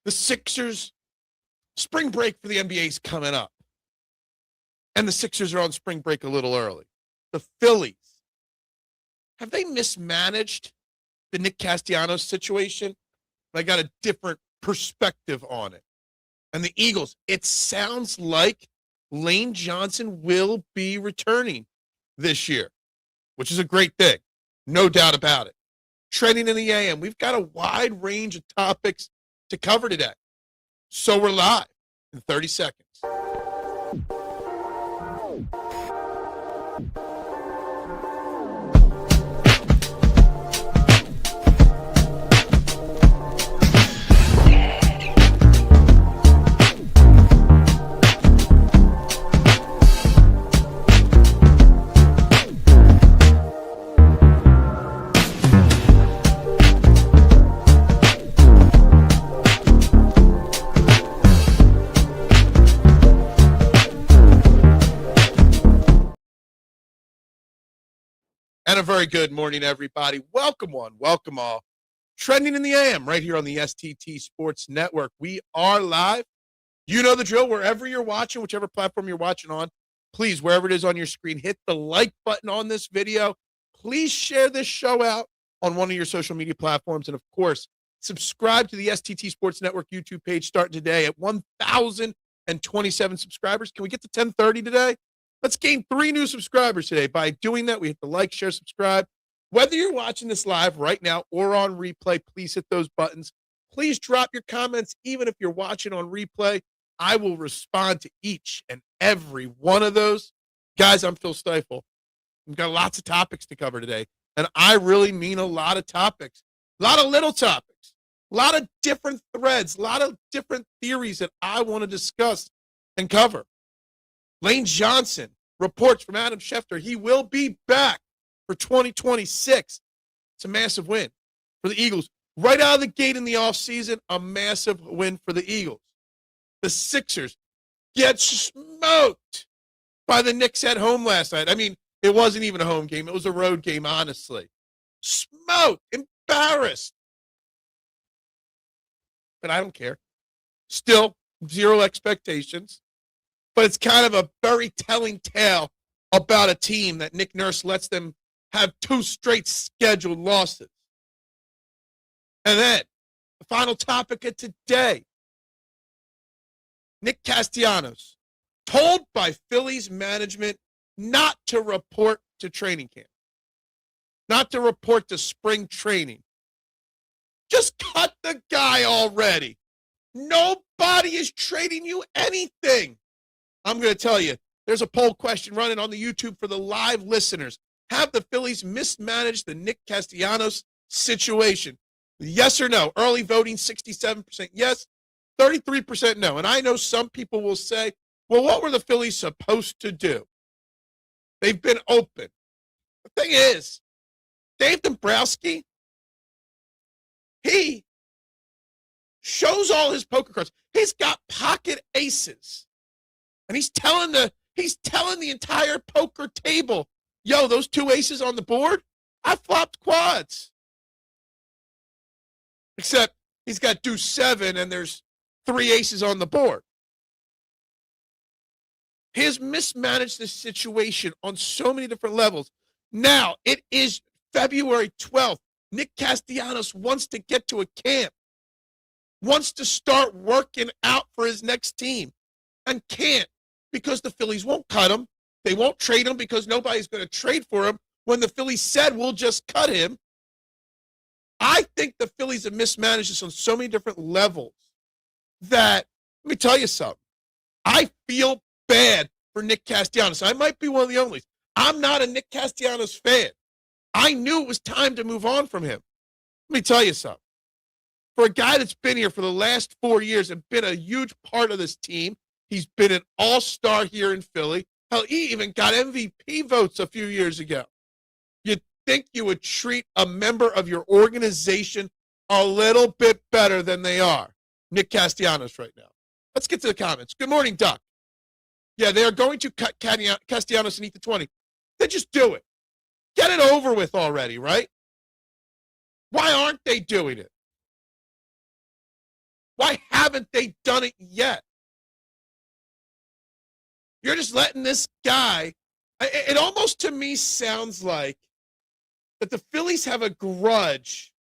The Sixers, spring break for the NBA is coming up. And the Sixers are on spring break a little early. The Phillies, have they mismanaged the Nick Castellanos situation? I got a different perspective on it. And the Eagles, it sounds like Lane Johnson will be returning this year, which is a great thing. No doubt about it. Trending in the AM, we've got a wide range of topics to cover today. So we're live in 30 seconds. And a very good morning, everybody. Welcome one, welcome all. Trending in the AM right here on the STT Sports Network. We are live. You know the drill. Wherever you're watching, whichever platform you're watching on, please, wherever it is on your screen, hit the like button on this video. Please share this show out on one of your social media platforms. And, of course, subscribe to the STT Sports Network YouTube page starting today at 1,027 subscribers. Can we get to 1030 today? Let's gain 3 new subscribers today. By doing that, we hit the like, share, subscribe. Whether you're watching this live right now or on replay, please hit those buttons. Please drop your comments, even if you're watching on replay. I will respond to each and every one of those. Guys, I'm Phil Stiefel. We've got lots of topics to cover today, and I really mean a lot of topics, a lot of little topics, a lot of different threads, a lot of different theories that I want to discuss and cover. Lane Johnson, reports from Adam Schefter, he will be back for 2026. It's a massive win for the Eagles. Right out of the gate in the offseason, a massive win for the Eagles. The Sixers get smoked by the Knicks at home last night. I mean, it wasn't even a home game. It was a road game, honestly. Smoked, embarrassed. But I don't care. Still, 0 expectations. But it's kind of a very telling tale about a team that Nick Nurse lets them have 2 straight scheduled losses. And then, the final topic of today. Nick Castellanos, told by Phillies management not to report to training camp. Not to report to spring training. Just cut the guy already. Nobody is trading you anything. I'm going to tell you, there's a poll question running on the YouTube for the live listeners. Have the Phillies mismanaged the Nick Castellanos situation? Yes or no? Early voting, 67% yes, 33% no. And I know some people will say, well, what were the Phillies supposed to do? They've been open. The thing is, Dave Dombrowski, he shows all his poker cards. He's got pocket aces. And he's telling the entire poker table, yo, those 2 aces on the board, I flopped quads. Except he's got deuce 7 and there's 3 aces on the board. He has mismanaged this situation on so many different levels. Now, it is February 12th. Nick Castellanos wants to get to a camp, wants to start working out for his next team, and can't. Because the Phillies won't cut him. They won't trade him because nobody's going to trade for him when the Phillies said we'll just cut him. I think the Phillies have mismanaged this on so many different levels that, let me tell you something. I feel bad for Nick Castellanos. I might be one of the onlys. I'm not a Nick Castellanos fan. I knew it was time to move on from him. Let me tell you something. For a guy that's been here for the last 4 years and been a huge part of this team, he's been an all-star here in Philly. Hell, he even got MVP votes a few years ago. You'd think you would treat a member of your organization a little bit better than they are. Nick Castellanos right now. Let's get to the comments. Good morning, Duck. Yeah, they are going to cut Castellanos and eat the 20. Then just do it. Get it over with already, right? Why aren't they doing it? Why haven't they done it yet? You're just letting this guy. It almost to me sounds like that the Phillies have a grudge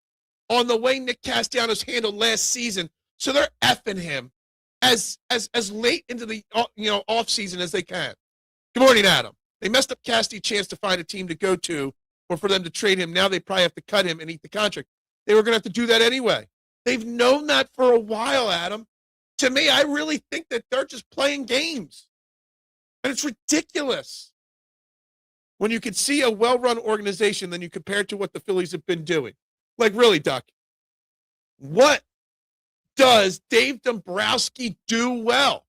on the way Nick Castellanos handled last season, so they're effing him as late into the off season as they can. Good morning, Adam. They messed up Casty's chance to find a team to go to or for them to trade him. Now they probably have to cut him and eat the contract. They were going to have to do that anyway. They've known that for a while, Adam. To me, I really think that they're just playing games. And it's ridiculous. When you can see a well-run organization, then you compare it to what the Phillies have been doing. Like, really, Duck, what does Dave Dombrowski do well?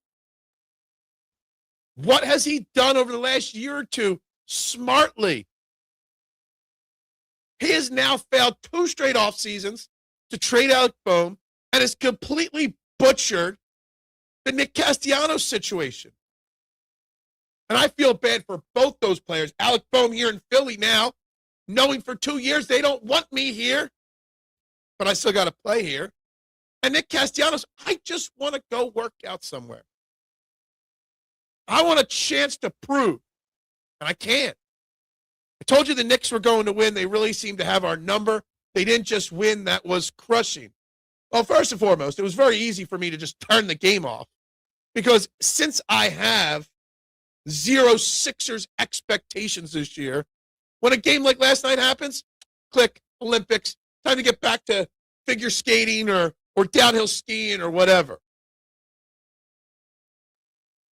What has he done over the last year or two smartly? He has now failed 2 straight off seasons to trade Alec Bohm and has completely butchered the Nick Castellanos situation. And I feel bad for both those players. Alec Bohm here in Philly now, knowing for 2 years they don't want me here, but I still got to play here. And Nick Castellanos, I just want to go work out somewhere. I want a chance to prove, and I can't. I told you the Knicks were going to win. They really seem to have our number. They didn't just win. That was crushing. Well, first and foremost, it was very easy for me to just turn the game off because since I have 0 Sixers expectations this year, when a game like last night happens, click, Olympics, time to get back to figure skating or downhill skiing or whatever.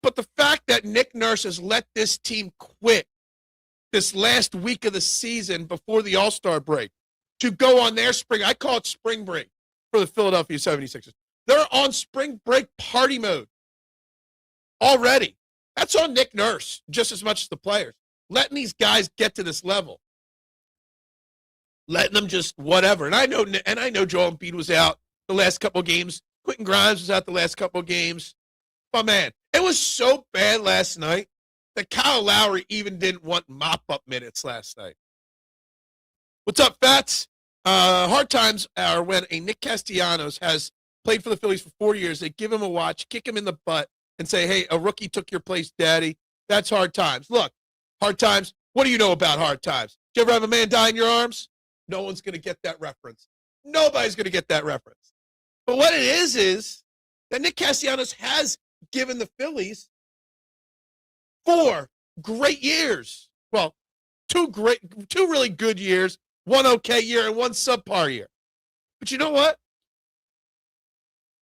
But the fact that Nick Nurse has let this team quit this last week of the season before the All-Star break to go on their spring, I call it spring break for the Philadelphia 76ers. They're on spring break party mode already. That's on Nick Nurse just as much as the players. Letting these guys get to this level. Letting them just whatever. And I know Joel Embiid was out the last couple of games. Quentin Grimes was out the last couple of games. But, man, it was so bad last night that Kyle Lowry even didn't want mop-up minutes last night. What's up, Fats? Hard times are when a Nick Castellanos has played for the Phillies for 4 years. They give him a watch, kick him in the butt, and say, hey, a rookie took your place, daddy. That's hard times. Look, hard times, what do you know about hard times? Did you ever have a man die in your arms? No one's going to get that reference. Nobody's going to get that reference. But what it is that Nick Castellanos has given the Phillies 4 great years. Well, 2 really good years, 1 okay year, and 1 subpar year. But you know what?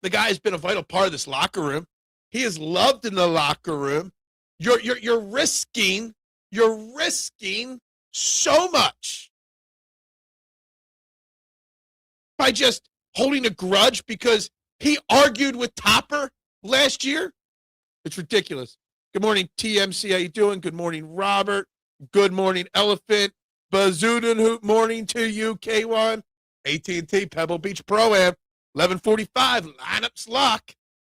The guy has been a vital part of this locker room. He is loved in the locker room. You're risking so much by just holding a grudge because he argued with Topper last year. It's ridiculous. Good morning, TMC. How you doing? Good morning, Robert. Good morning, Elephant. Bazootin' hoot morning to you, K1. AT&T Pebble Beach Pro-Am. 11:45. Lineups lock.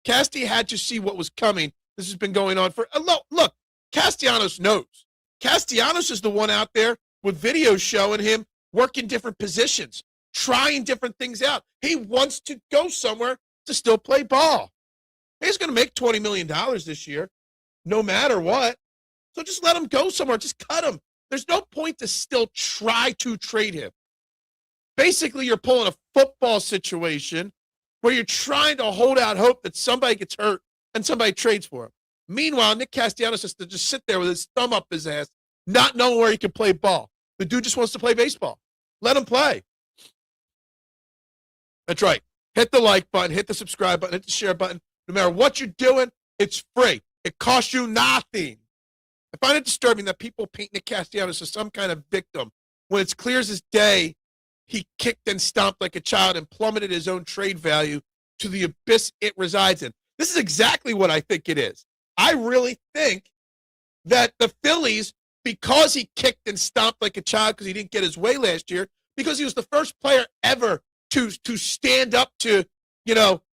Casty had to see what was coming. This has been going on for look, Castellanos knows. Castellanos is the one out there with videos showing him working different positions, trying different things out. He wants to go somewhere to still play ball. He's going to make $20 million this year, no matter what. So just let him go somewhere. Just cut him. There's no point to still try to trade him. Basically, you're pulling a football situation where you're trying to hold out hope that somebody gets hurt and somebody trades for him. Meanwhile, Nick Castellanos has to just sit there with his thumb up his ass, not knowing where he can play ball. The dude just wants to play baseball. Let him play. That's right. Hit the like button, hit the subscribe button, hit the share button. No matter what you're doing, it's free. It costs you nothing. I find it disturbing that people paint Nick Castellanos as some kind of victim when it's clear as day he kicked and stomped like a child and plummeted his own trade value to the abyss it resides in. This is exactly what I think it is. I really think that the Phillies, because he kicked and stomped like a child because he didn't get his way last year, because he was the first player ever to stand up to,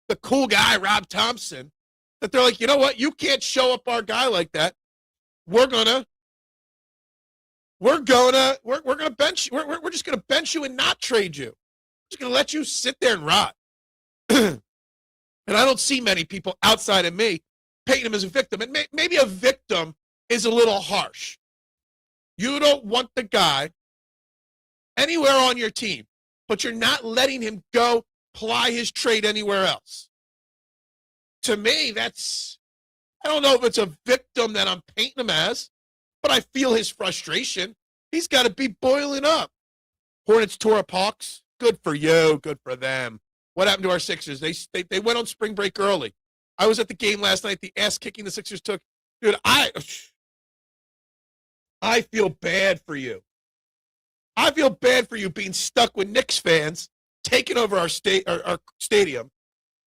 the cool guy, Rob Thompson, that they're like, you know what? You can't show up our guy like that. We're gonna bench you. We're just gonna bench you and not trade you. We're just gonna let you sit there and rot. And I don't see many people outside of me painting him as a victim. And maybe a victim is a little harsh. You don't want the guy anywhere on your team, but you're not letting him go ply his trade anywhere else. To me, I don't know if it's a victim that I'm painting him as, but I feel his frustration. He's got to be boiling up. Hornets tore up Hawks. Good for you. Good for them. What happened to our Sixers? They went on spring break early. I was at the game last night. The ass kicking the Sixers took. Dude, I feel bad for you. I feel bad for you being stuck with Knicks fans taking over our stadium.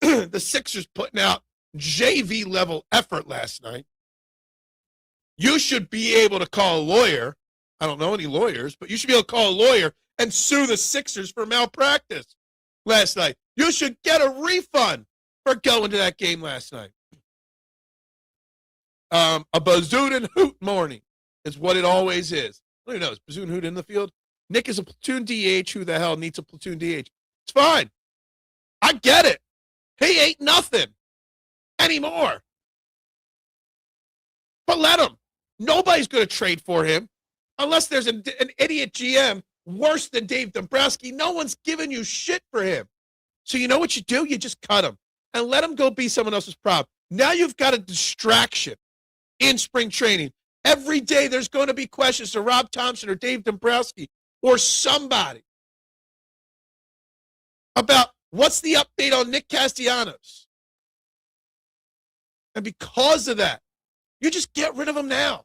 The Sixers putting out JV level effort last night. You should be able to call a lawyer. I don't know any lawyers, but you should be able to call a lawyer and sue the Sixers for malpractice last night. You should get a refund for going to that game last night. A bazootin' and hoot morning is what it always is. I don't even know. Is bazootin' and hoot in the field? Nick is a platoon DH. Who the hell needs a platoon DH? It's fine. I get it. He ain't nothing anymore. But let him. Nobody's going to trade for him unless there's an idiot GM worse than Dave Dombrowski. No one's giving you shit for him. So you know what you do? You just cut him and let him go be someone else's problem. Now you've got a distraction in spring training. Every day there's going to be questions to Rob Thompson or Dave Dombrowski or somebody about what's the update on Nick Castellanos. And because of that, you just get rid of him now.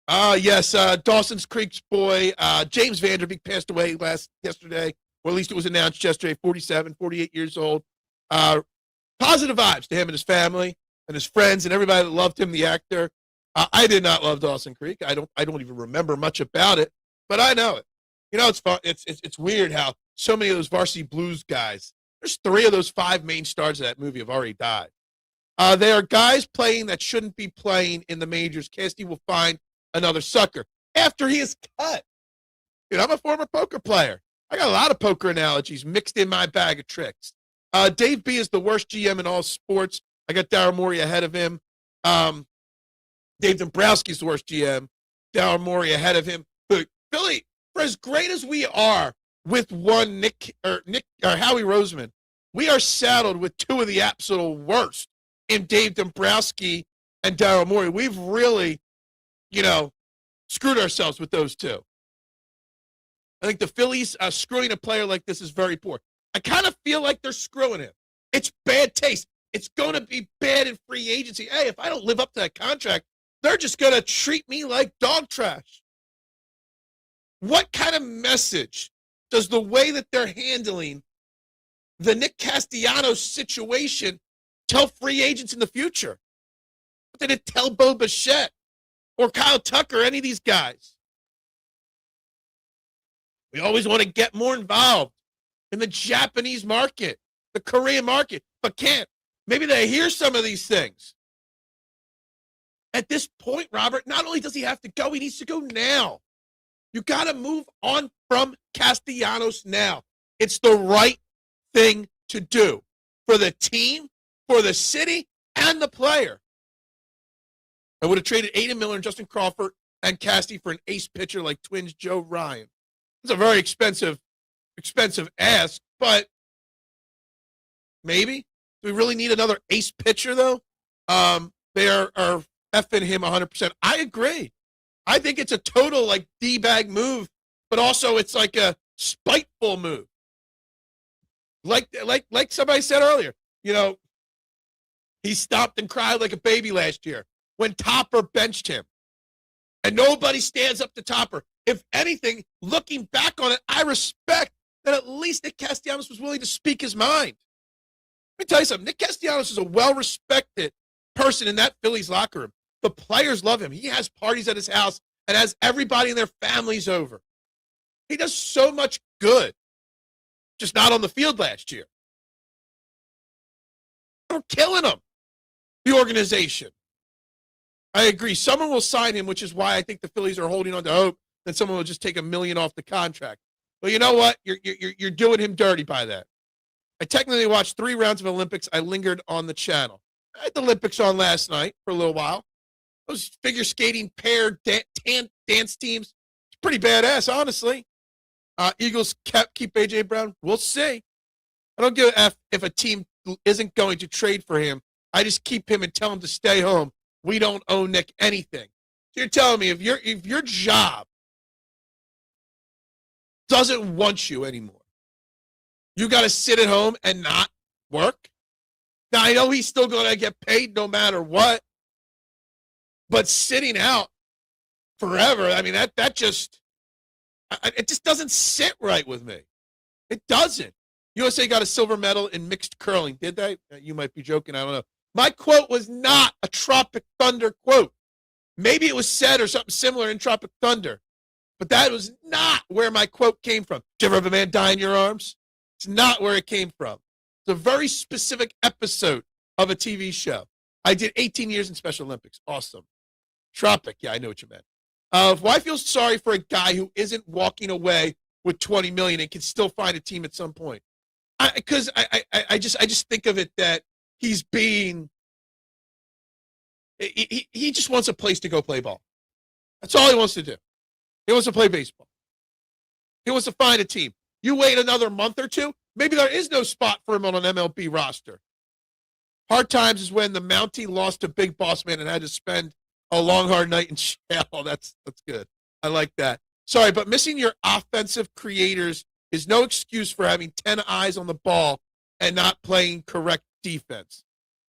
Yes, Dawson's Creek's boy, James Vanderbeek passed away yesterday, or at least it was announced yesterday, 48 years old. Positive vibes to him and his family and his friends and everybody that loved him, the actor. I did not love Dawson Creek. I don't even remember much about it, but I know it. You know, it's fun. It's weird how so many of those Varsity Blues guys, there's 3 of those 5 main stars of that movie have already died. They are guys playing that shouldn't be playing in the majors. Casty will find another sucker after he is cut. Dude, I'm a former poker player. I got a lot of poker analogies mixed in my bag of tricks. Dave B is the worst GM in all sports. I got Daryl Morey ahead of him. Dave Dombrowski's the worst GM. Daryl Morey ahead of him. But Philly, for as great as we are with one Nick or Howie Roseman, we are saddled with 2 of the absolute worst in Dave Dombrowski and Daryl Morey. We've really, screwed ourselves with those 2. I think the Phillies screwing a player like this is very poor. I kind of feel like they're screwing him. It's bad taste. It's going to be bad in free agency. Hey, if I don't live up to that contract, they're just going to treat me like dog trash. What kind of message does the way that they're handling the Nick Castellanos situation tell free agents in the future? What did it tell Bo Bichette or Kyle Tucker, any of these guys? We always want to get more involved in the Japanese market, the Korean market, but can't. Maybe they hear some of these things. At this point, Robert, not only does he have to go, he needs to go now. You got to move on from Castellanos now. It's the right thing to do for the team, for the city, and the player. I would have traded Aiden Miller and Justin Crawford and Casty for an ace pitcher like Twins Joe Ryan. It's a very expensive ask, but maybe. Do we really need another ace pitcher, though? They are effing him 100%. I agree. I think it's a total, D-bag move, but also it's like a spiteful move. Like somebody said earlier, he stopped and cried like a baby last year when Topper benched him. And nobody stands up to Topper. If anything, looking back on it, I respect that at least Nick Castellanos was willing to speak his mind. Let me tell you something. Nick Castellanos is a well-respected person in that Phillies locker room. The players love him. He has parties at his house and has everybody in their families over. He does so much good, just not on the field last year. They're killing him, the organization. I agree. Someone will sign him, which is why I think the Phillies are holding on to hope that someone will just take $1 million off the contract. Well, you know what? You're doing him dirty by that. I technically watched 3 rounds of Olympics. I lingered on the channel. I had the Olympics on last night for a little while. Those figure skating pair dance teams, it's pretty badass, honestly. Eagles keep A.J. Brown. We'll see. I don't give a F if a team isn't going to trade for him. I just keep him and tell him to stay home. We don't owe Nick anything. So you're telling me if your job doesn't want you anymore, you got to sit at home and not work? Now, I know he's still going to get paid no matter what, but sitting out forever, I mean, it just doesn't sit right with me. It doesn't. USA got a silver medal in mixed curling, did they? You might be joking. I don't know. My quote was not a Tropic Thunder quote. Maybe it was said or something similar in Tropic Thunder, but that was not where my quote came from. Did you ever have a man die in your arms? It's not where it came from. It's a very specific episode of a TV show. I did 18 years in Special Olympics. Awesome. Tropic. Yeah, I know what you meant. Why I feel sorry for a guy who isn't walking away with $20 million and can still find a team at some point. Because I just think of it that he's being he just wants a place to go play ball. That's all he wants to do. He wants to play baseball. He wants to find a team. You wait another month or two, maybe there is no spot for him on an MLB roster. Hard times is when the Mountie lost to Big Boss Man and had to spend a long, hard night in jail. That's good. I like that. Sorry, but missing your offensive creators is no excuse for having 10 eyes on the ball and not playing correct defense.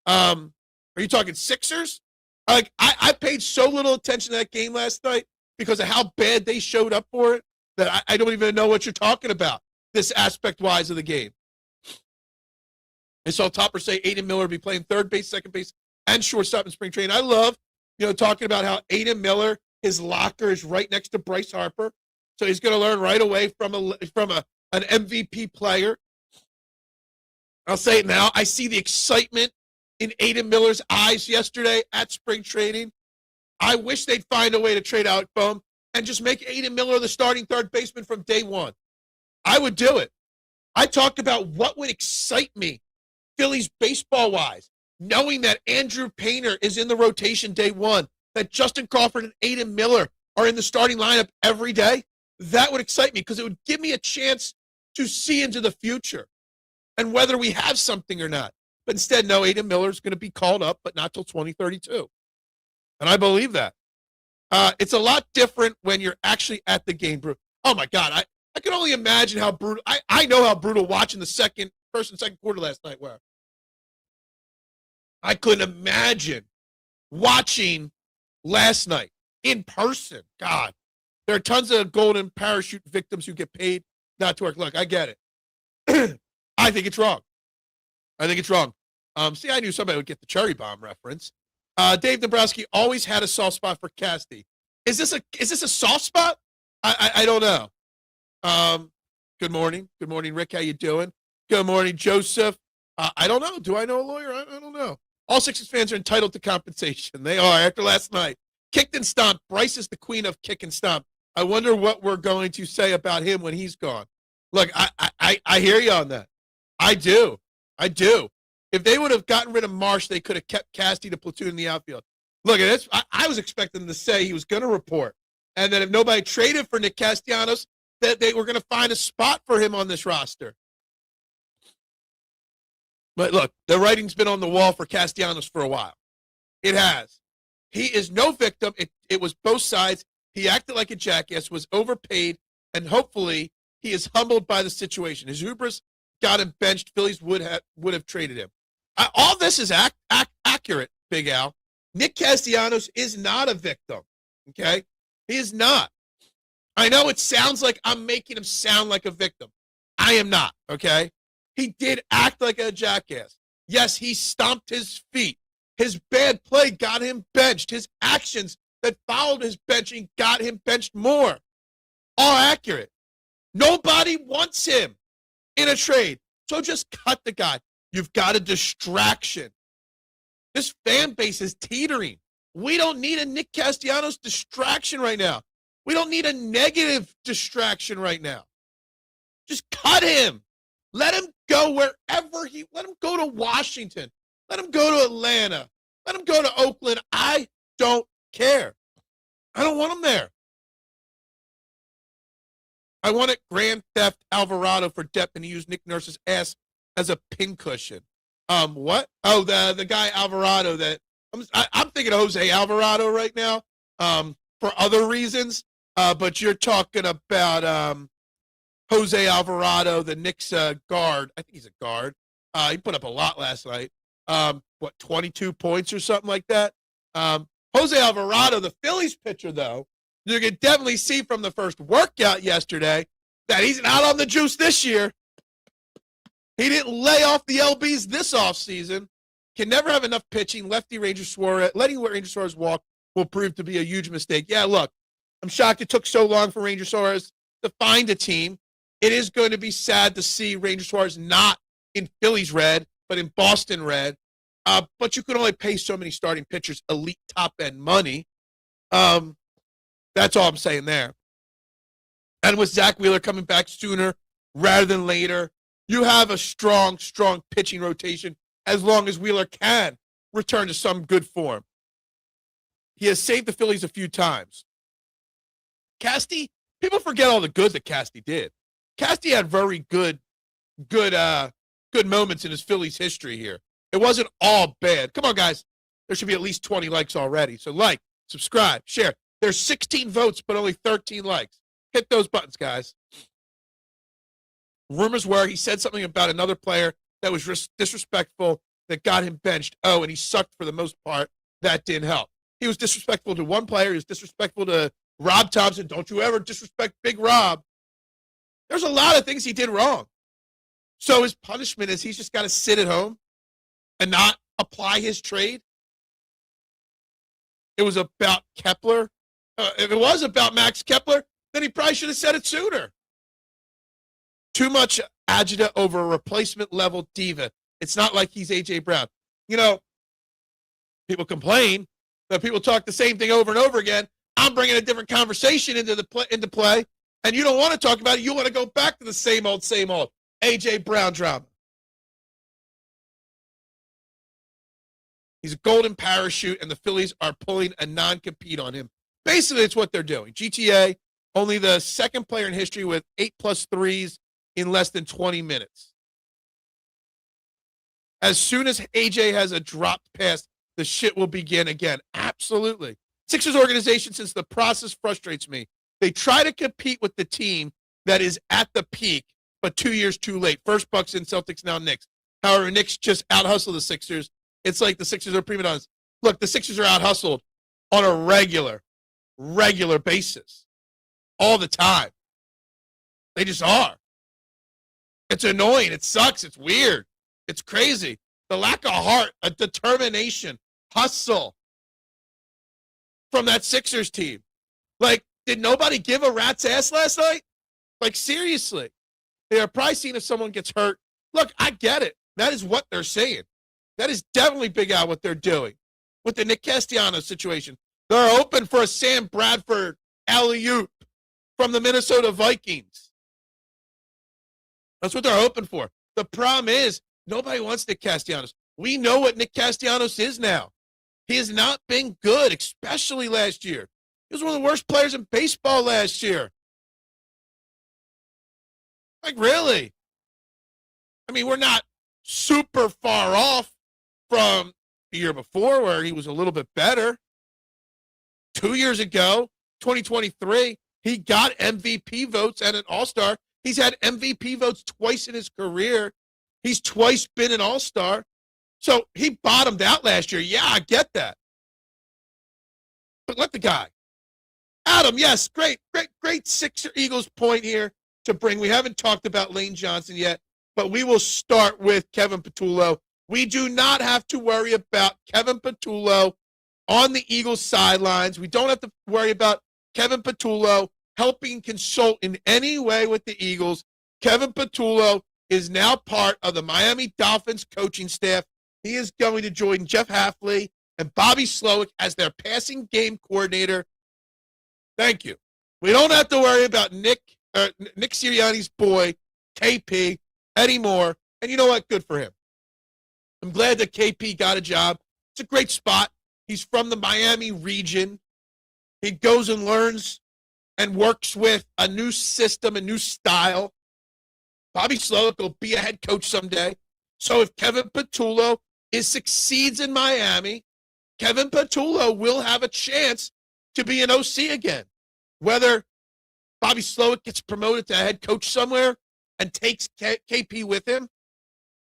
Are you talking Sixers? Like I paid so little attention to that game last night because of how bad they showed up for it that I don't even know what you're talking about, this aspect-wise of the game. I saw Topper say Aiden Miller will be playing third base, second base, and shortstop in spring training. I love, talking about how Aiden Miller, his locker is right next to Bryce Harper. So he's going to learn right away from an MVP player. I'll say it now. I see the excitement in Aiden Miller's eyes yesterday at spring training. I wish they'd find a way to trade Alec Boehm and just make Aiden Miller the starting third baseman from day one. I would do it. I talked about what would excite me, Phillies baseball-wise, knowing that Andrew Painter is in the rotation day one, that Justin Crawford and Aiden Miller are in the starting lineup every day. That would excite me because it would give me a chance to see into the future and whether we have something or not. But instead, no, Aiden Miller is going to be called up, but not till 2032. And I believe that. It's a lot different when you're actually at the game. Oh, my God. I can only imagine how brutal. I know how brutal watching the first and second quarter last night were. I couldn't imagine watching last night in person. God. There are tons of golden parachute victims who get paid not to work. Look, I get it. I think it's wrong. See, I knew somebody would get the cherry bomb reference. Dave Dombrowski always had a soft spot for Casty. Is this a soft spot? I don't know. Good morning. Good morning, Rick. How you doing? Good morning, Joseph. I don't know. Do I know a lawyer? I don't know. All Sixers fans are entitled to compensation. They are after last night. Kicked and stomped. Bryce is the queen of kick and stomp. I wonder what we're going to say about him when he's gone. Look, I hear you on that. I do. If they would have gotten rid of Marsh, they could have kept Casty to platoon in the outfield. Look at this. I was expecting them to say he was going to report. And that if nobody traded for Nick Castellanos, that they were going to find a spot for him on this roster. But look, the writing's been on the wall for Castellanos for a while. It has. He is no victim. It was both sides. He acted like a jackass, was overpaid, and hopefully he is humbled by the situation. His hubris got him benched. Phillies would have traded him. All this is accurate, Big Al. Nick Castellanos is not a victim, okay? He is not. I know it sounds like I'm making him sound like a victim. I am not, okay? He did act like a jackass. Yes, he stomped his feet. His bad play got him benched. His actions that followed his benching got him benched more. All accurate. Nobody wants him in a trade. So just cut the guy. You've got a distraction. This fan base is teetering. We don't need a Nick Castellanos distraction right now. We don't need a negative distraction right now. Just cut him. Let him go let him go to Washington. Let him go to Atlanta. Let him go to Oakland. I don't care. I don't want him there. I wanted Grand Theft Alvarado for depth, and he used Nick Nurse's ass as a pincushion. What? Oh, the guy Alvarado that I'm thinking of Jose Alvarado right now. For other reasons. But you're talking about Jose Alvarado, the Knicks guard. I think he's a guard. He put up a lot last night. 22 points or something like that. Jose Alvarado, the Phillies pitcher, though, you can definitely see from the first workout yesterday that he's not on the juice this year. He didn't lay off the LBs this offseason. Can never have enough pitching. Letting Ranger Suarez walk will prove to be a huge mistake. Yeah, look, I'm shocked it took so long for Ranger Suarez to find a team. It is going to be sad to see Ranger Suarez not in Phillies red, but in Boston red. But you can only pay so many starting pitchers elite top-end money. That's all I'm saying there. And with Zach Wheeler coming back sooner rather than later, you have a strong pitching rotation as long as Wheeler can return to some good form. He has saved the Phillies a few times. Casty, people forget all the good that Casty did. Casty had very good moments in his Phillies history here. It wasn't all bad. Come on, guys. There should be at least 20 likes already. So like, subscribe, share. There's 16 votes, but only 13 likes. Hit those buttons, guys. Rumors were he said something about another player that was disrespectful that got him benched. Oh, and he sucked for the most part. That didn't help. He was disrespectful to one player. He was disrespectful to Rob Thompson. Don't you ever disrespect Big Rob. There's a lot of things he did wrong. So his punishment is he's just got to sit at home and not apply his trade. It was about Kepler. If it was about Max Kepler, then he probably should have said it sooner. Too much agita over a replacement level diva. It's not like he's A.J. Brown. You know, people complain that people talk the same thing over and over again. I'm bringing a different conversation into play, and you don't want to talk about it. You want to go back to the same old A.J. Brown drama. He's a golden parachute, and the Phillies are pulling a non-compete on him. Basically, it's what they're doing. GTA, only the second player in history with 8+ threes in less than 20 minutes. As soon as AJ has a dropped pass, the shit will begin again. Absolutely. Sixers organization, since the process frustrates me, they try to compete with the team that is at the peak, but 2 years too late. First Bucks and Celtics, now Knicks. However, Knicks just out-hustle the Sixers. It's like the Sixers are prima donnas. Look, the Sixers are out-hustled on a regular basis. All the time. They just are. It's annoying. It sucks. It's weird. It's crazy. The lack of heart, a determination, hustle from that Sixers team. Like, did nobody give a rat's ass last night? Like, seriously. They are probably seeing if someone gets hurt. Look, I get it. That is what they're saying. That is definitely Big Al what they're doing with the Nick Castellanos situation. They're open for a Sam Bradford alley-oop from the Minnesota Vikings. That's what they're hoping for. The problem is nobody wants Nick Castellanos. We know what Nick Castellanos is now. He has not been good, especially last year. He was one of the worst players in baseball last year. Like, really? I mean, we're not super far off from the year before where he was a little bit better. 2 years ago, 2023, he got MVP votes and an All-Star. He's had MVP votes twice in his career. He's twice been an All-Star. So he bottomed out last year. Yeah, I get that. But let the guy. Adam, yes, great Sixer Eagles point here to bring. We haven't talked about Lane Johnson yet, but we will start with Kevin Patullo. We do not have to worry about Kevin Patullo on the Eagles sidelines. We don't have to worry about Kevin Patullo helping consult in any way with the Eagles. Kevin Patullo is now part of the Miami Dolphins coaching staff. He is going to join Jeff Hafley and Bobby Slowick as their passing game coordinator. Thank you. We don't have to worry about Nick Sirianni's boy KP anymore. And you know what? Good for him. I'm glad that KP got a job. It's a great spot. He's from the Miami region. He goes and learns and works with a new system, a new style. Bobby Slowick will be a head coach someday. So if Kevin Patullo succeeds in Miami, Kevin Patullo will have a chance to be an OC again. Whether Bobby Slowick gets promoted to head coach somewhere and takes KP with him,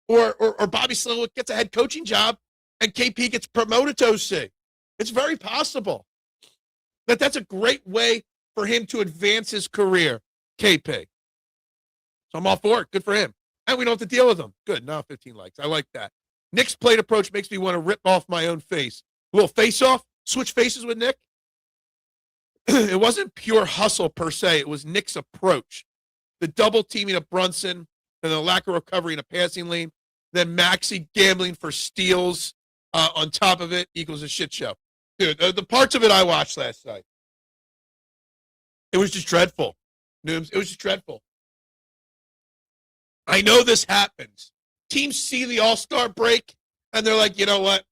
or Bobby Slowick gets a head coaching job and KP gets promoted to OC. It's very possible. That's a great way for him to advance his career, KP. So I'm all for it. Good for him. And we don't have to deal with him. Good. Now 15 likes. I like that. Nick's plate approach makes me want to rip off my own face. A little face-off, switch faces with Nick. It wasn't pure hustle per se. It was Nick's approach. The double teaming of Brunson and the lack of recovery in a passing lane. Then Maxey gambling for steals on top of it equals a shit show. Dude, the parts of it I watched last night, it was just dreadful. It was just dreadful. I know this happens. Teams see the All-Star break, and they're like, you know what?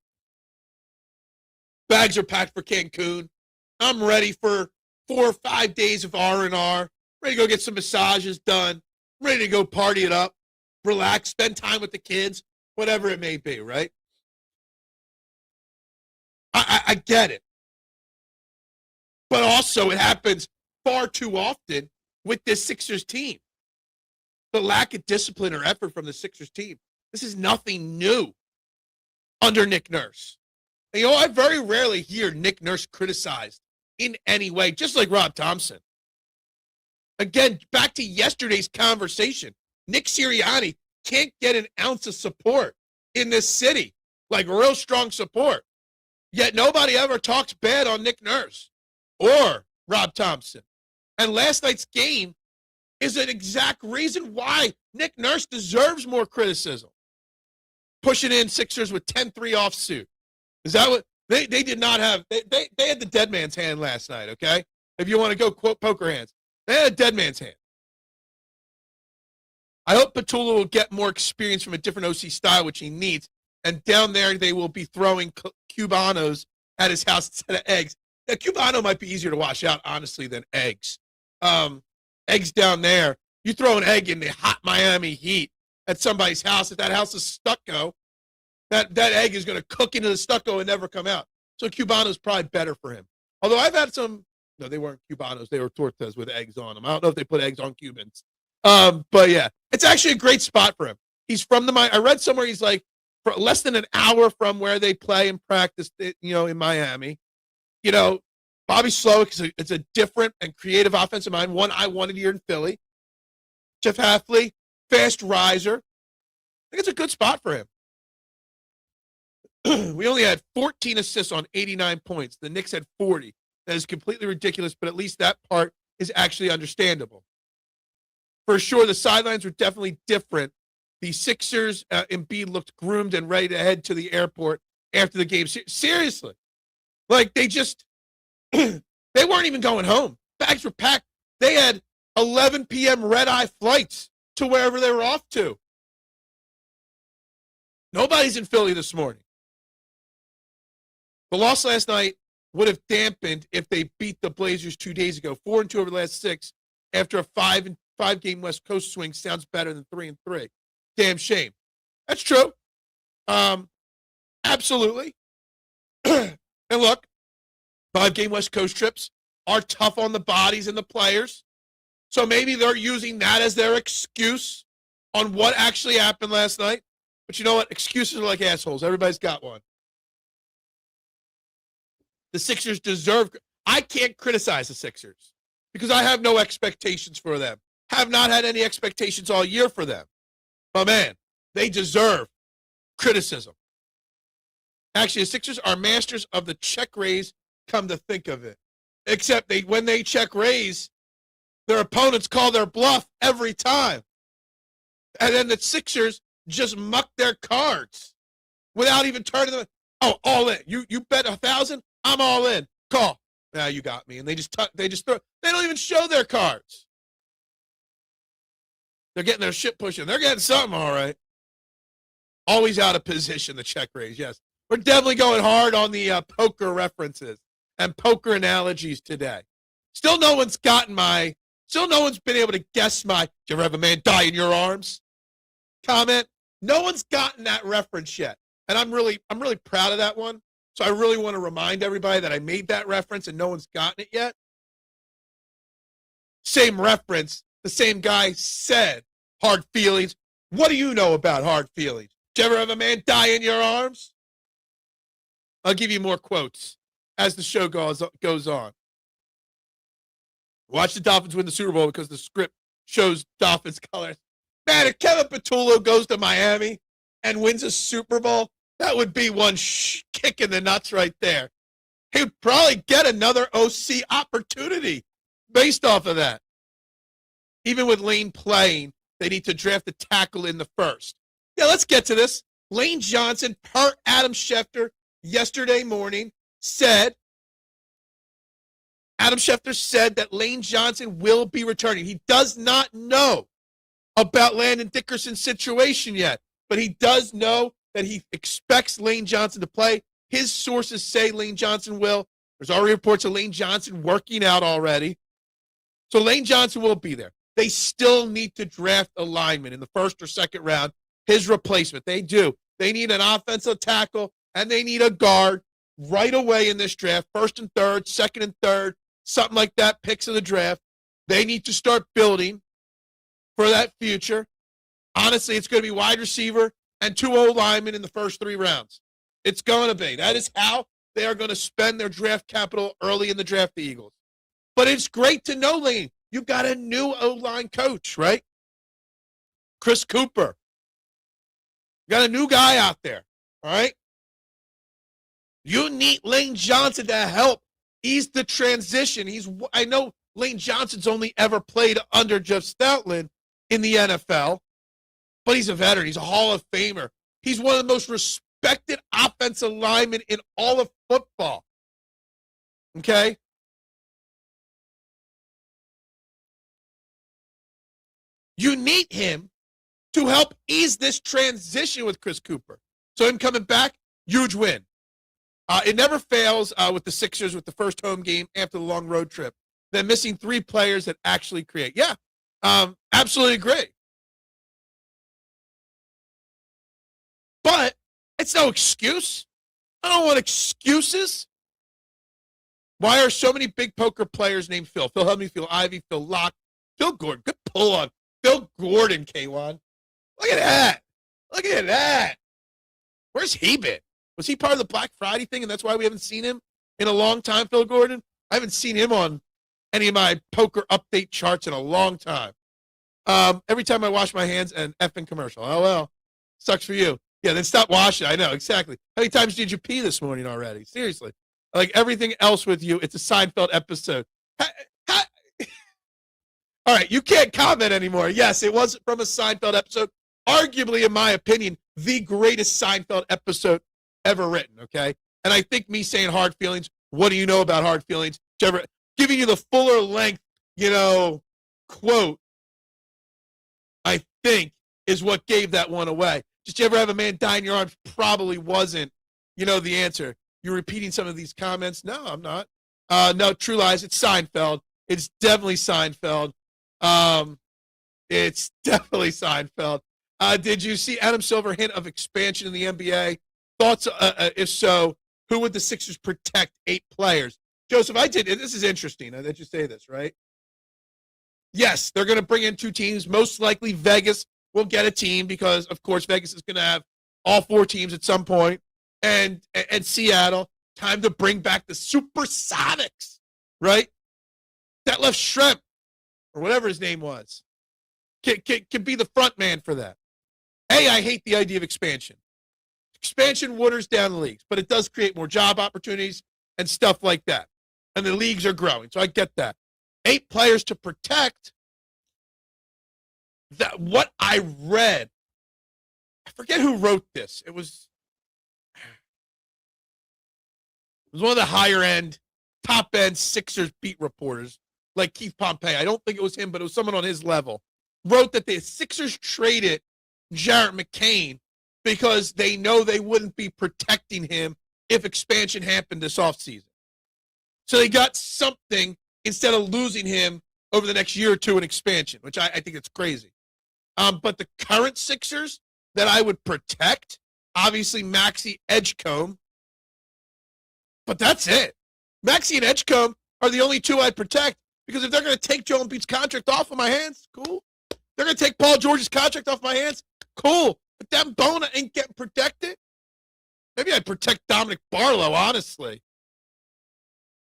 Bags are packed for Cancun. I'm ready for 4 or 5 days of R&R. Ready to go get some massages done. Ready to go party it up. Relax, spend time with the kids, whatever it may be, right? I get it. But also it happens far too often with this Sixers team. The lack of discipline or effort from the Sixers team. This is nothing new under Nick Nurse. And, I very rarely hear Nick Nurse criticized in any way, just like Rob Thompson. Again, back to yesterday's conversation, Nick Sirianni can't get an ounce of support in this city, like real strong support. Yet nobody ever talks bad on Nick Nurse or Rob Thompson. And last night's game is an exact reason why Nick Nurse deserves more criticism. Pushing in Sixers with 10-3 offsuit. Is that what they did not have? They had the dead man's hand last night, okay? If you want to go quote poker hands. They had a dead man's hand. I hope Patullo will get more experience from a different OC style, which he needs. And down there, they will be throwing Cubanos at his house instead of eggs. Now, Cubano might be easier to wash out, honestly, than eggs. Eggs down there, you throw an egg in the hot Miami heat at somebody's house. If that house is stucco, that egg is going to cook into the stucco and never come out. So Cubano's probably better for him. Although I've had some, no, they weren't Cubanos. They were tortas with eggs on them. I don't know if they put eggs on Cubans. But yeah, it's actually a great spot for him. He's from I read somewhere he's like for less than an hour from where they play and practice, in Miami. Bobby Slowick is a different and creative offensive mind, one I wanted here in Philly. Jeff Hafley, fast riser. I think it's a good spot for him. We only had 14 assists on 89 points. The Knicks had 40. That is completely ridiculous, but at least that part is actually understandable. For sure, the sidelines were definitely different. The Sixers, Embiid looked groomed and ready to head to the airport after the game. Seriously. Like, they just, they weren't even going home. Bags were packed. They had 11 p.m. red-eye flights to wherever they were off to. Nobody's in Philly this morning. The loss last night would have dampened if they beat the Blazers 2 days ago. 4-2 over the last 6 after a 5-game West Coast swing sounds better than 3-3. Damn shame. That's true. Absolutely. And look, 5-game West Coast trips are tough on the bodies and the players. So maybe they're using that as their excuse on what actually happened last night. But you know what? Excuses are like assholes. Everybody's got one. The Sixers deserve. I can't criticize the Sixers because I have no expectations for them. Have not had any expectations all year for them. But man, they deserve criticism. Actually, the Sixers are masters of the check raise, come to think of it. Except when they check raise, their opponents call their bluff every time. And then the Sixers just muck their cards without even turning them. Oh, all in. You bet 1,000? I'm all in. Call. Now you got me. And they just throw. They don't even show their cards. They're getting their shit pushing. They're getting something, all right. Always out of position, the check raise, yes. We're definitely going hard on the poker references and poker analogies today. Still no one's been able to guess my, did you ever have a man die in your arms? Comment. No one's gotten that reference yet. And I'm really proud of that one. So I really want to remind everybody that I made that reference and no one's gotten it yet. Same reference. The same guy said, hard feelings. What do you know about hard feelings? Did you ever have a man die in your arms? I'll give you more quotes as the show goes on. Watch the Dolphins win the Super Bowl because the script shows Dolphins colors. Man, if Kevin Patullo goes to Miami and wins a Super Bowl, that would be one kick in the nuts right there. He would probably get another OC opportunity based off of that. Even with Lane playing, they need to draft a tackle in the first. Yeah, let's get to this. Lane Johnson, per Adam Schefter, yesterday morning, Adam Schefter said that Lane Johnson will be returning. He does not know about Landon Dickerson's situation yet, but he does know that he expects Lane Johnson to play. His sources say Lane Johnson will. There's already reports of Lane Johnson working out already. So Lane Johnson will be there. They still need to draft a lineman in the first or second round, his replacement. They do. They need an offensive tackle, and they need a guard right away in this draft, first and third, second and third, something like that, picks in the draft. They need to start building for that future. Honestly, it's going to be wide receiver and 2 O-linemen in the first 3 rounds. It's going to be. That is how they are going to spend their draft capital early in the draft, the Eagles. But it's great to know, Lane. You've got a new O-line coach, right? Chris Cooper. You got a new guy out there, all right? You need Lane Johnson to help ease the transition. I know Lane Johnson's only ever played under Jeff Stoutland in the NFL, but he's a veteran. He's a Hall of Famer. He's one of the most respected offensive linemen in all of football. Okay? You need him to help ease this transition with Chris Cooper. So him coming back, huge win. It never fails with the Sixers with the first home game after the long road trip. They're missing 3 players that actually create. Yeah, absolutely agree. But it's no excuse. I don't want excuses. Why are so many big poker players named Phil? Phil Hudley, Phil Ivey, Phil Locke, Phil Gordon. Good pull on Phil Gordon, K1. Look at that. Look at that. Where's he been? Was he part of the Black Friday thing, and that's why we haven't seen him in a long time, Phil Gordon? I haven't seen him on any of my poker update charts in a long time. Every time I wash my hands, an effing commercial. Oh, well. Sucks for you. Yeah, then stop washing. I know, exactly. How many times did you pee this morning already? Seriously. Like everything else with you, it's a Seinfeld episode. All right, you can't comment anymore. Yes, it was from a Seinfeld episode. Arguably, in my opinion, the greatest Seinfeld episode ever written, okay? And I think me saying hard feelings, what do you know about hard feelings? Giving you the fuller length, quote, I think is what gave that one away. Did you ever have a man die in your arms? Probably wasn't, the answer. You're repeating some of these comments? No, I'm not. No, True Lies, it's Seinfeld. It's definitely Seinfeld. It's definitely Seinfeld. Did you see Adam Silver hint of expansion in the NBA? Thoughts, if so, who would the Sixers protect 8 players? Joseph, I did. This is interesting that you say this, right? Yes, they're going to bring in 2 teams. Most likely Vegas will get a team because, of course, Vegas is going to have all 4 teams at some point. And Seattle, time to bring back the Supersonics, right? That left Shrimp, or whatever his name was, can be the front man for that. Hey, I hate the idea of expansion. Expansion waters down the leagues, but it does create more job opportunities and stuff like that. And the leagues are growing, so I get that. 8 players to protect. That what I read, I forget who wrote this. It was one of the higher end, top end Sixers beat reporters, like Keith Pompey. I don't think it was him, but it was someone on his level. wrote that the Sixers traded Jarrett McCain because they know they wouldn't be protecting him if expansion happened this offseason. So they got something instead of losing him over the next year or two in expansion, which I think it's crazy. But the current Sixers that I would protect, obviously Maxey, Edgecombe, but that's it. Maxey and Edgecombe are the only two I'd protect because if they're going to take Joel Embiid's contract off of my hands, cool. They're going to take Paul George's contract off my hands, cool. But that Bona ain't getting protected. Maybe I'd protect Dominic Barlow, honestly.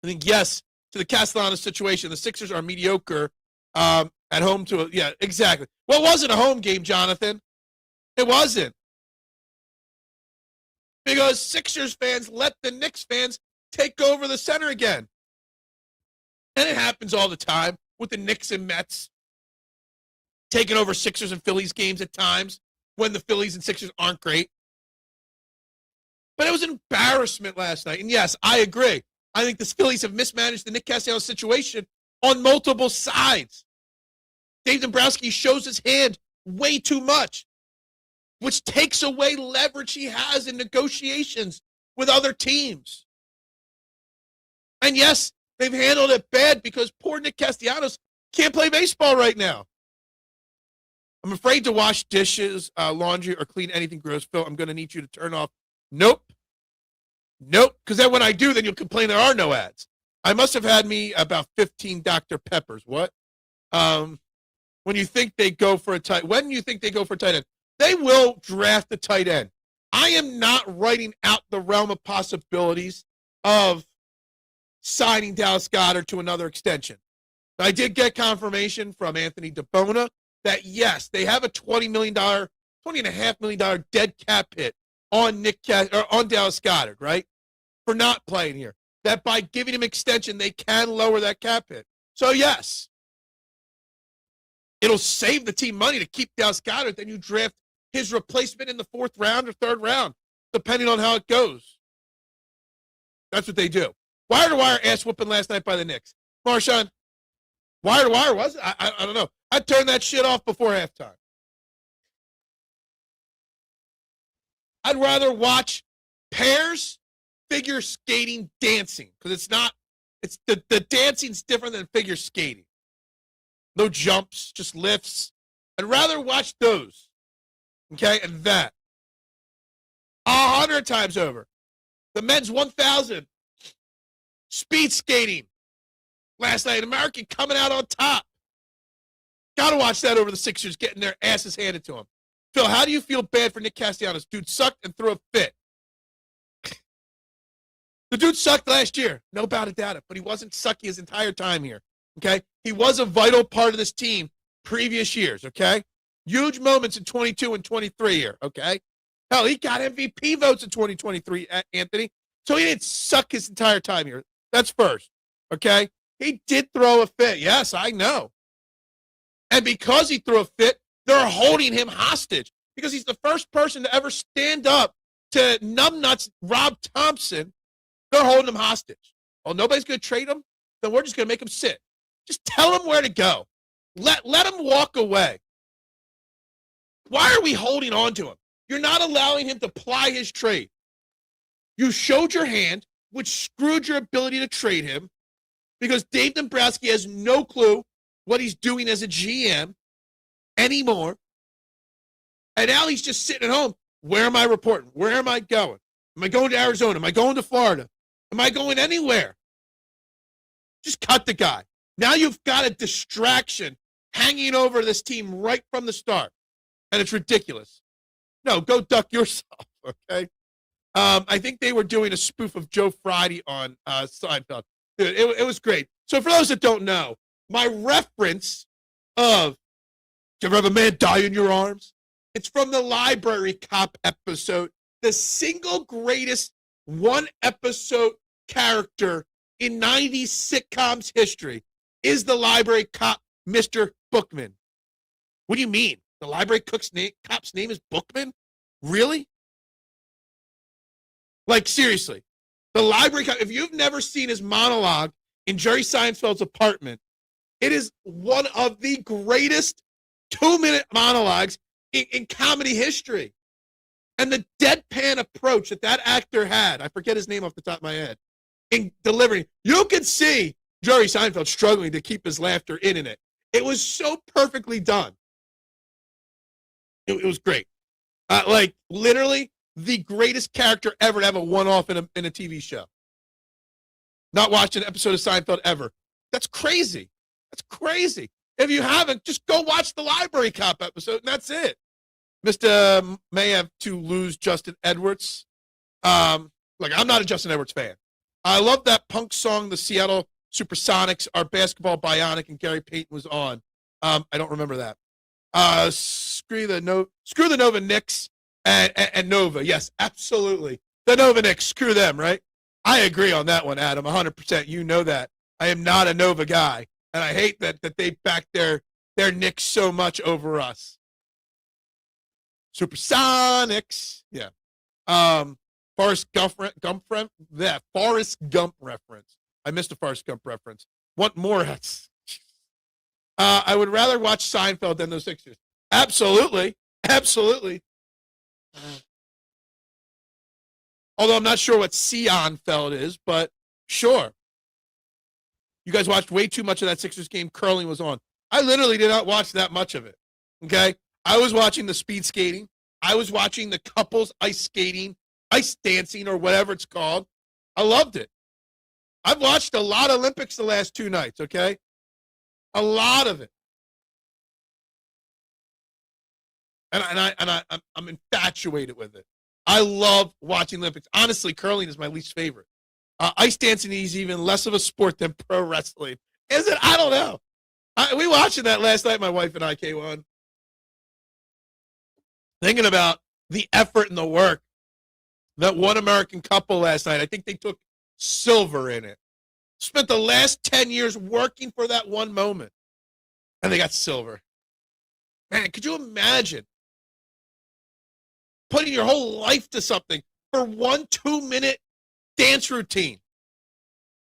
I think, yes, to the Castellanos situation, the Sixers are mediocre at home to yeah, exactly. Well, it wasn't a home game, Jonathan. It wasn't. Because Sixers fans let the Knicks fans take over the center again. And it happens all the time with the Knicks and Mets taking over Sixers and Phillies games at times when the Phillies and Sixers aren't great. But it was an embarrassment last night. And yes, I agree. I think the Phillies have mismanaged the Nick Castellanos situation on multiple sides. Dave Dombrowski shows his hand way too much, which takes away leverage he has in negotiations with other teams. And yes, they've handled it bad because poor Nick Castellanos can't play baseball right now. I'm afraid to wash dishes, laundry, or clean anything gross. Phil, I'm going to need you to turn off. Nope. Because then when I do, then you'll complain there are no ads. I must have had me about 15 Dr. Peppers. What? When you think they go for a tight end, they will draft a tight end. I am not writing out the realm of possibilities of signing Dallas Goedert to another extension. I did get confirmation from Anthony DeBona that, yes, they have a $20.5 million dead cap hit on Dallas Goedert, right, for not playing here. That by giving him extension, they can lower that cap hit. So, yes, it'll save the team money to keep Dallas Goedert. Then you draft his replacement in the 4th round or 3rd round, depending on how it goes. That's what they do. Wire-to-wire ass whooping last night by the Knicks. Marshawn, wire-to-wire was it? I don't know. I turned that shit off before halftime. I'd rather watch pairs figure skating dancing because it's the dancing's different than figure skating. No jumps, just lifts. I'd rather watch those, okay, and that 100 times over. The men's 1,000 speed skating last night. American coming out on top. Got to watch that over the Sixers getting their asses handed to them. Phil, how do you feel bad for Nick Castellanos? Dude sucked and threw a fit. The dude sucked last year. No doubt about it. But he wasn't sucky his entire time here. Okay? He was a vital part of this team previous years. Okay? Huge moments in 22 and 23 here. Okay? Hell, he got MVP votes in 2023, Anthony. So he didn't suck his entire time here. That's first. Okay? He did throw a fit. Yes, I know. And because he threw a fit, they're holding him hostage because he's the first person to ever stand up to numbnuts Rob Thompson. They're holding him hostage. Oh, nobody's going to trade him? Then we're just going to make him sit. Just tell him where to go. Let him walk away. Why are we holding on to him? You're not allowing him to ply his trade. You showed your hand, which screwed your ability to trade him because Dave Dombrowski has no clue what he's doing as a GM anymore. And now he's just sitting at home. Where am I reporting? Where am I going? Am I going to Arizona? Am I going to Florida? Am I going anywhere? Just cut the guy. Now you've got a distraction hanging over this team right from the start. And it's ridiculous. No, go duck yourself, okay? I think they were doing a spoof of Joe Friday on Seinfeld. Dude, it was great. So for those that don't know, my reference of, do you ever have a man die in your arms? It's from the Library Cop episode. The single greatest one-episode character in 90s sitcoms history is the Library Cop, Mr. Bookman. What do you mean? The Library Cop's name is Bookman? Really? Like, seriously. The Library Cop, if you've never seen his monologue in Jerry Seinfeld's apartment, it is one of the greatest 2-minute monologues in comedy history. And the deadpan approach that actor had, I forget his name off the top of my head, in delivering, you could see Jerry Seinfeld struggling to keep his laughter in it. It was so perfectly done. It was great. Like, literally, the greatest character ever to have a one-off in a TV show. Not watched an episode of Seinfeld ever. That's crazy. That's crazy. If you haven't, just go watch the Library Cop episode, and that's it. Mr. may have to lose Justin Edwards. I'm not a Justin Edwards fan. I love that punk song, the Seattle Supersonics, Our Basketball Bionic, and Gary Payton was on. I don't remember that. Screw the Nova Knicks and Nova. Yes, absolutely. The Nova Knicks, screw them, right? I agree on that one, Adam, 100%. You know that. I am not a Nova guy, and I hate that they back their Knicks so much over us. Supersonics. Yeah. Forrest Gump reference. I missed a Forrest Gump reference. Want more? I would rather watch Seinfeld than those Sixers. Absolutely. Absolutely. Although I'm not sure what Seinfeld is, but sure. You guys watched way too much of that Sixers game. Curling was on. I literally did not watch that much of it. Okay? I was watching the speed skating. I was watching the couples ice skating, ice dancing, or whatever it's called. I loved it. I've watched a lot of Olympics the last 2 nights, okay? A lot of it. And I'm infatuated with it. I love watching Olympics. Honestly, curling is my least favorite. Ice dancing is even less of a sport than pro wrestling. Is it? I don't know. We watching that last night, my wife and I, K1. Thinking about the effort and the work that one American couple last night, I think they took silver in it. Spent the last 10 years working for that one moment. And they got silver. Man, could you imagine putting your whole life to something for 1 2-minute dance routine?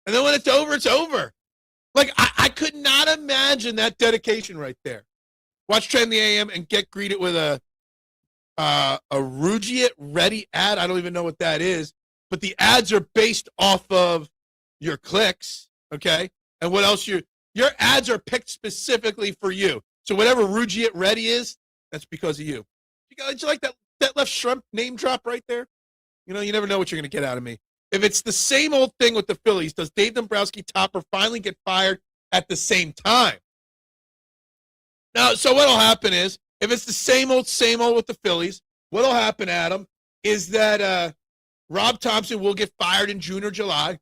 And then when it's over, it's over. Like, I could not imagine that dedication right there. Watch Trend the AM and get greeted with a Rugiet Ready ad. I don't even know what that is. But the ads are based off of your clicks, okay? And what else your ads are picked specifically for you. So whatever Rugiet Ready is, that's because of you. Did you like that left shrimp name drop right there? You know, you never know what you're going to get out of me. If it's the same old thing with the Phillies, does Dave Dombrowski Topper finally get fired at the same time? Now, so what'll happen is, if it's the same old with the Phillies, what'll happen, Adam, is that Rob Thompson will get fired in June or July,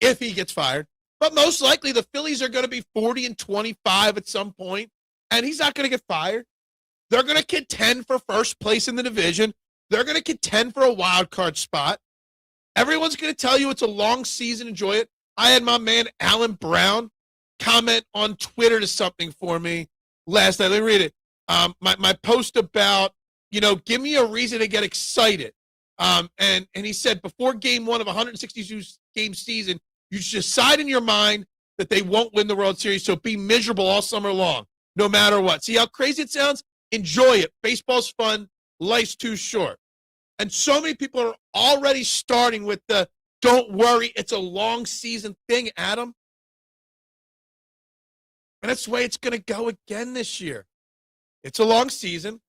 if he gets fired. But most likely the Phillies are going to be 40-25 at some point, and he's not going to get fired. They're going to contend for first place in the division. They're going to contend for a wild card spot. Everyone's going to tell you it's a long season. Enjoy it. I had my man Alan Brown comment on Twitter to something for me last night. Let me read it. My post about, give me a reason to get excited. And he said, before game 1 of a 162-game season, you should decide in your mind that they won't win the World Series, so be miserable all summer long, no matter what. See how crazy it sounds? Enjoy it. Baseball's fun. Life's too short. And so many people are already starting with the don't worry, it's a long season thing, Adam. And that's the way it's going to go again this year. It's a long season.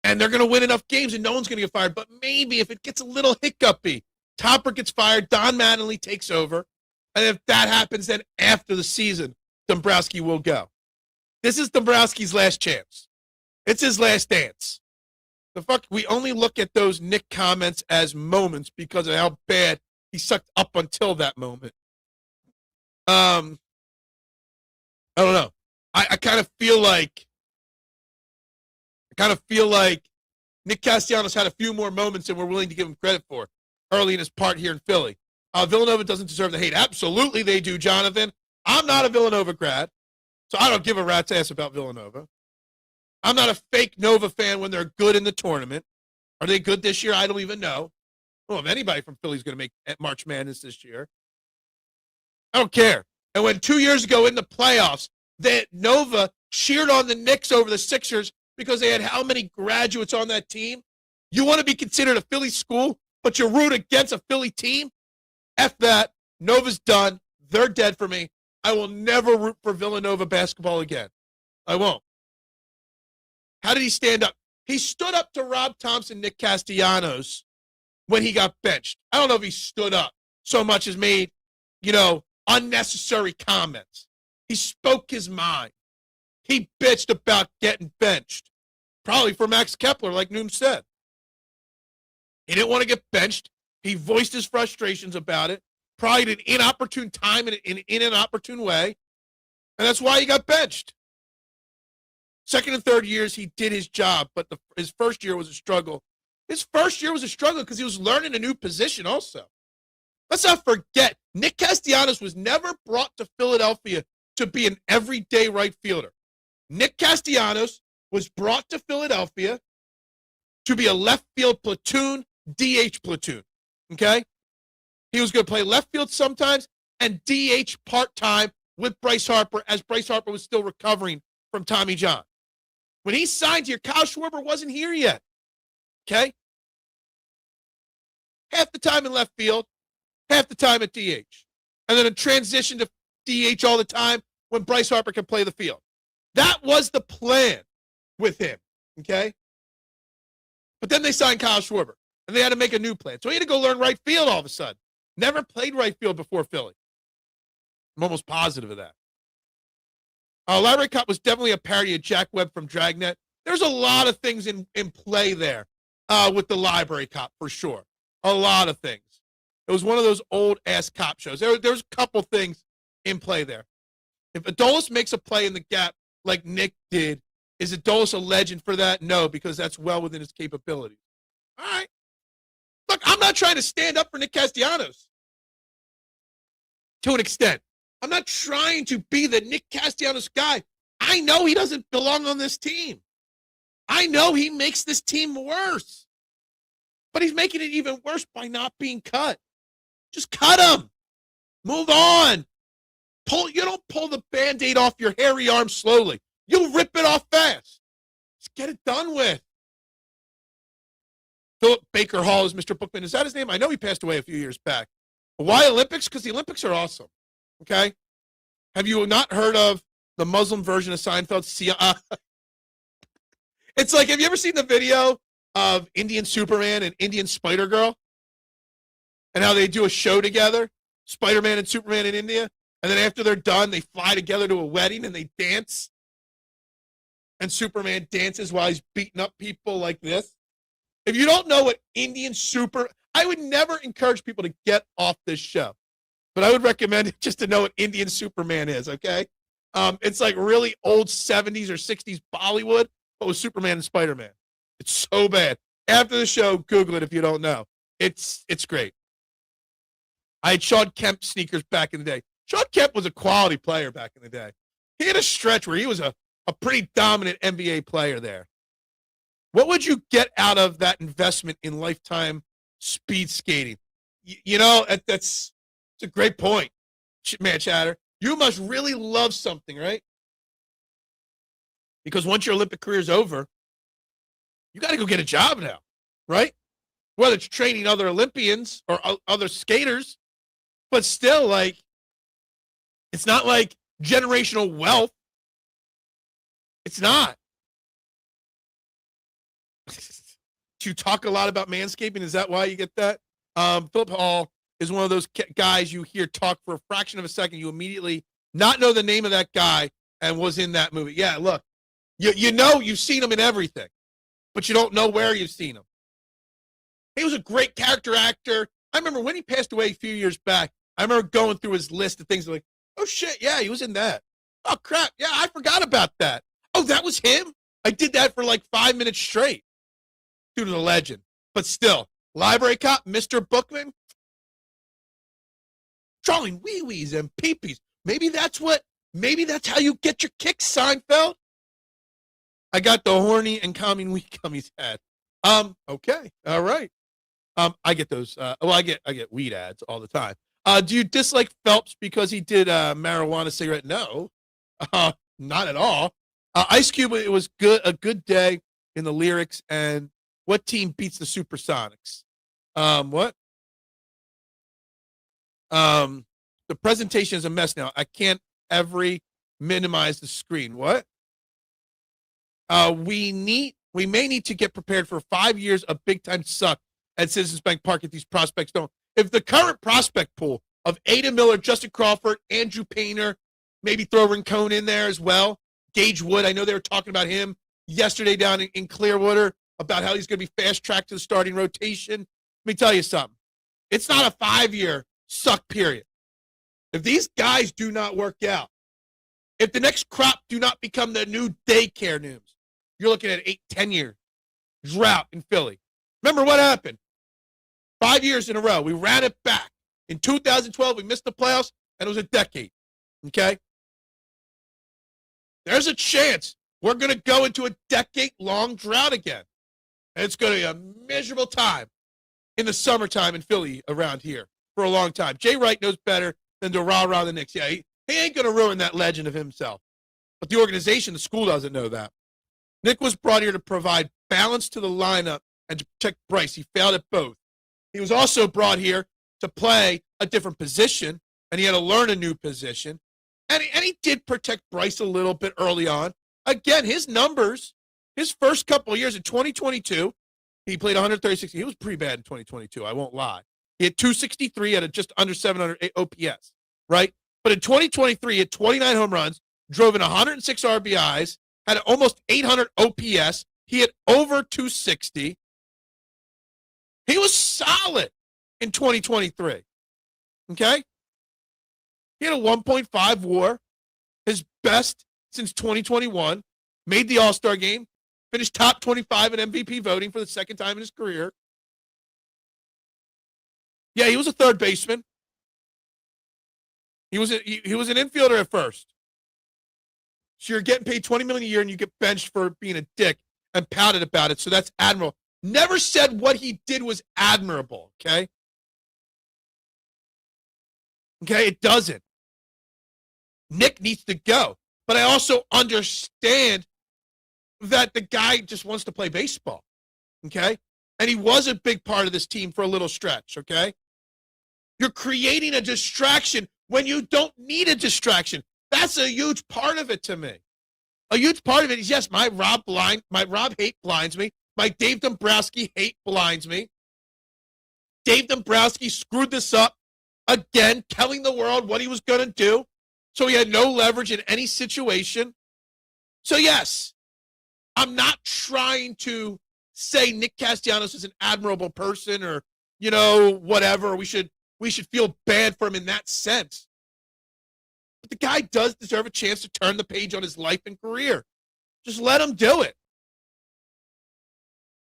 And they're going to win enough games and no one's going to get fired. But maybe if it gets a little hiccupy, Topper gets fired, Don Mattingly takes over. And if that happens, then after the season, Dombrowski will go. This is Dombrowski's last chance. It's his last dance. We only look at those Nick comments as moments because of how bad he sucked up until that moment. I don't know. I kind of feel like Nick Castellanos had a few more moments than we're willing to give him credit for early in his part here in Philly. Villanova doesn't deserve the hate. Absolutely they do, Jonathan. I'm not a Villanova grad, so I don't give a rat's ass about Villanova. I'm not a fake Nova fan when they're good in the tournament. Are they good this year? I don't even know. I don't know if anybody from Philly is going to make March Madness this year. I don't care. And when 2 years ago in the playoffs, that Nova cheered on the Knicks over the Sixers because they had how many graduates on that team? You want to be considered a Philly school, but you root against a Philly team? F that. Nova's done. They're dead for me. I will never root for Villanova basketball again. I won't. How did he stand up? He stood up to Rob Thompson, Nick Castellanos when he got benched. I don't know if he stood up so much as made, unnecessary comments. He spoke his mind. He bitched about getting benched. Probably for Max Kepler, like Noom said. He didn't want to get benched. He voiced his frustrations about it. Probably at an inopportune time and in an opportune way. And that's why he got benched. Second and third years, he did his job, but his first year was a struggle. His first year was a struggle because he was learning a new position also. Let's not forget, Nick Castellanos was never brought to Philadelphia to be an everyday right fielder. Nick Castellanos was brought to Philadelphia to be a left field platoon, DH platoon, okay? He was going to play left field sometimes and DH part-time with Bryce Harper as Bryce Harper was still recovering from Tommy John. When he signed here, Kyle Schwarber wasn't here yet, okay? Half the time in left field, half the time at DH. And then a transition to DH all the time when Bryce Harper can play the field. That was the plan with him, okay? But then they signed Kyle Schwarber, and they had to make a new plan. So he had to go learn right field all of a sudden. Never played right field before Philly. I'm almost positive of that. Library Cop was definitely a parody of Jack Webb from Dragnet. There's a lot of things in play there with the Library Cop, for sure. A lot of things. It was one of those old-ass cop shows. There's a couple things in play there. If Adolis makes a play in the gap like Nick did, is Adolis a legend for that? No, because that's well within his capabilities. All right. Look, I'm not trying to stand up for Nick Castellanos to an extent. I'm not trying to be the Nick Castellanos guy. I know he doesn't belong on this team. I know he makes this team worse. But he's making it even worse by not being cut. Just cut him. Move on. You don't pull the Band-Aid off your hairy arm slowly. You rip it off fast. Just get it done with. Philip Baker Hall is Mr. Bookman. Is that his name? I know he passed away a few years back. But why Olympics? Because the Olympics are awesome. Okay? Have you not heard of the Muslim version of Seinfeld? It's like, have you ever seen the video of Indian Superman and Indian Spider-Girl? And how they do a show together? Spider-Man and Superman in India? And then after they're done, they fly together to a wedding and they dance. And Superman dances while he's beating up people like this. If you don't know what I would never encourage people to get off this show. But I would recommend it just to know what Indian Superman is, okay? It's like really old 70s or 60s Bollywood, but with Superman and Spider-Man. It's so bad. After the show, Google it if you don't know. It's great. I had Sean Kemp sneakers back in the day. Sean Kemp was a quality player back in the day. He had a stretch where he was a pretty dominant NBA player there. What would you get out of that investment in lifetime speed skating? That's a great point, man, Chatter. You must really love something, right? Because once your Olympic career is over, you got to go get a job now, right? Whether it's training other Olympians or other skaters, but still, like, it's not like generational wealth. It's not. You talk a lot about manscaping. Is that why you get that? Philip Hall is one of those guys you hear talk for a fraction of a second. You immediately not know the name of that guy and was in that movie. Yeah, look, you know you've seen him in everything, but you don't know where you've seen him. He was a great character actor. I remember when he passed away a few years back, I remember going through his list of things like, oh, shit, yeah, he was in that. Oh, crap, yeah, I forgot about that. Oh, that was him? I did that for like 5 minutes straight. Dude is a legend. But still, Library Cop, Mr. Bookman, drawing wee-wees and pee-pees. Maybe that's how you get your kicks, Seinfeld. I got the horny and calming wee gummies ad. Okay, all right. I get those. I get weed ads all the time. Do you dislike Phelps because he did marijuana cigarette? No, not at all. Ice Cube, it was a good day in the lyrics. And what team beats the Supersonics? What? The presentation is a mess now. I can't ever minimize the screen. What? We may need to get prepared for 5 years of big time suck at Citizens Bank Park if these prospects don't. If the current prospect pool of Ada Miller, Justin Crawford, Andrew Painter, maybe throw Rincon in there as well. Gage Wood, I know they were talking about him yesterday down in Clearwater about how he's going to be fast tracked to the starting rotation. Let me tell you something. It's not a 5-year suck period. If these guys do not work out, if the next crop do not become the new daycare news, you're looking at 8-10-year drought in Philly. Remember what happened? 5 years in a row. We ran it back. In 2012, we missed the playoffs, and it was a decade. Okay? There's a chance we're going to go into a decade-long drought again. And it's going to be a miserable time in the summertime in Philly around here for a long time. Jay Wright knows better than to rah-rah the Knicks. Yeah, he ain't going to ruin that legend of himself. But the organization, the school doesn't know that. Nick was brought here to provide balance to the lineup and to protect Bryce. He failed at both. He was also brought here to play a different position, and he had to learn a new position. And he did protect Bryce a little bit early on. Again, his numbers, his first couple of years in 2022, he played 136. He was pretty bad in 2022, I won't lie. He had 263 at a just under 700 OPS, right? But in 2023, he had 29 home runs, drove in 106 RBIs, had almost 800 OPS. He had over 260. He was solid in 2023, okay? He had a 1.5 WAR, his best since 2021, made the All-Star game, finished top 25 in MVP voting for the second time in his career. Yeah, he was a third baseman. He was an infielder at first. So you're getting paid $20 million a year and you get benched for being a dick and pouted about it. So that's admirable. Never said what he did was admirable, okay? Okay, it doesn't. Nick needs to go. But I also understand that the guy just wants to play baseball, okay? And he was a big part of this team for a little stretch, okay? You're creating a distraction when you don't need a distraction. That's a huge part of it to me. A huge part of it is, yes, my Rob hate blinds me. My Dave Dombrowski hate blinds me. Dave Dombrowski screwed this up again, telling the world what he was going to do. So he had no leverage in any situation. So, yes, I'm not trying to say Nick Castellanos is an admirable person or, whatever. We should feel bad for him in that sense. But the guy does deserve a chance to turn the page on his life and career. Just let him do it.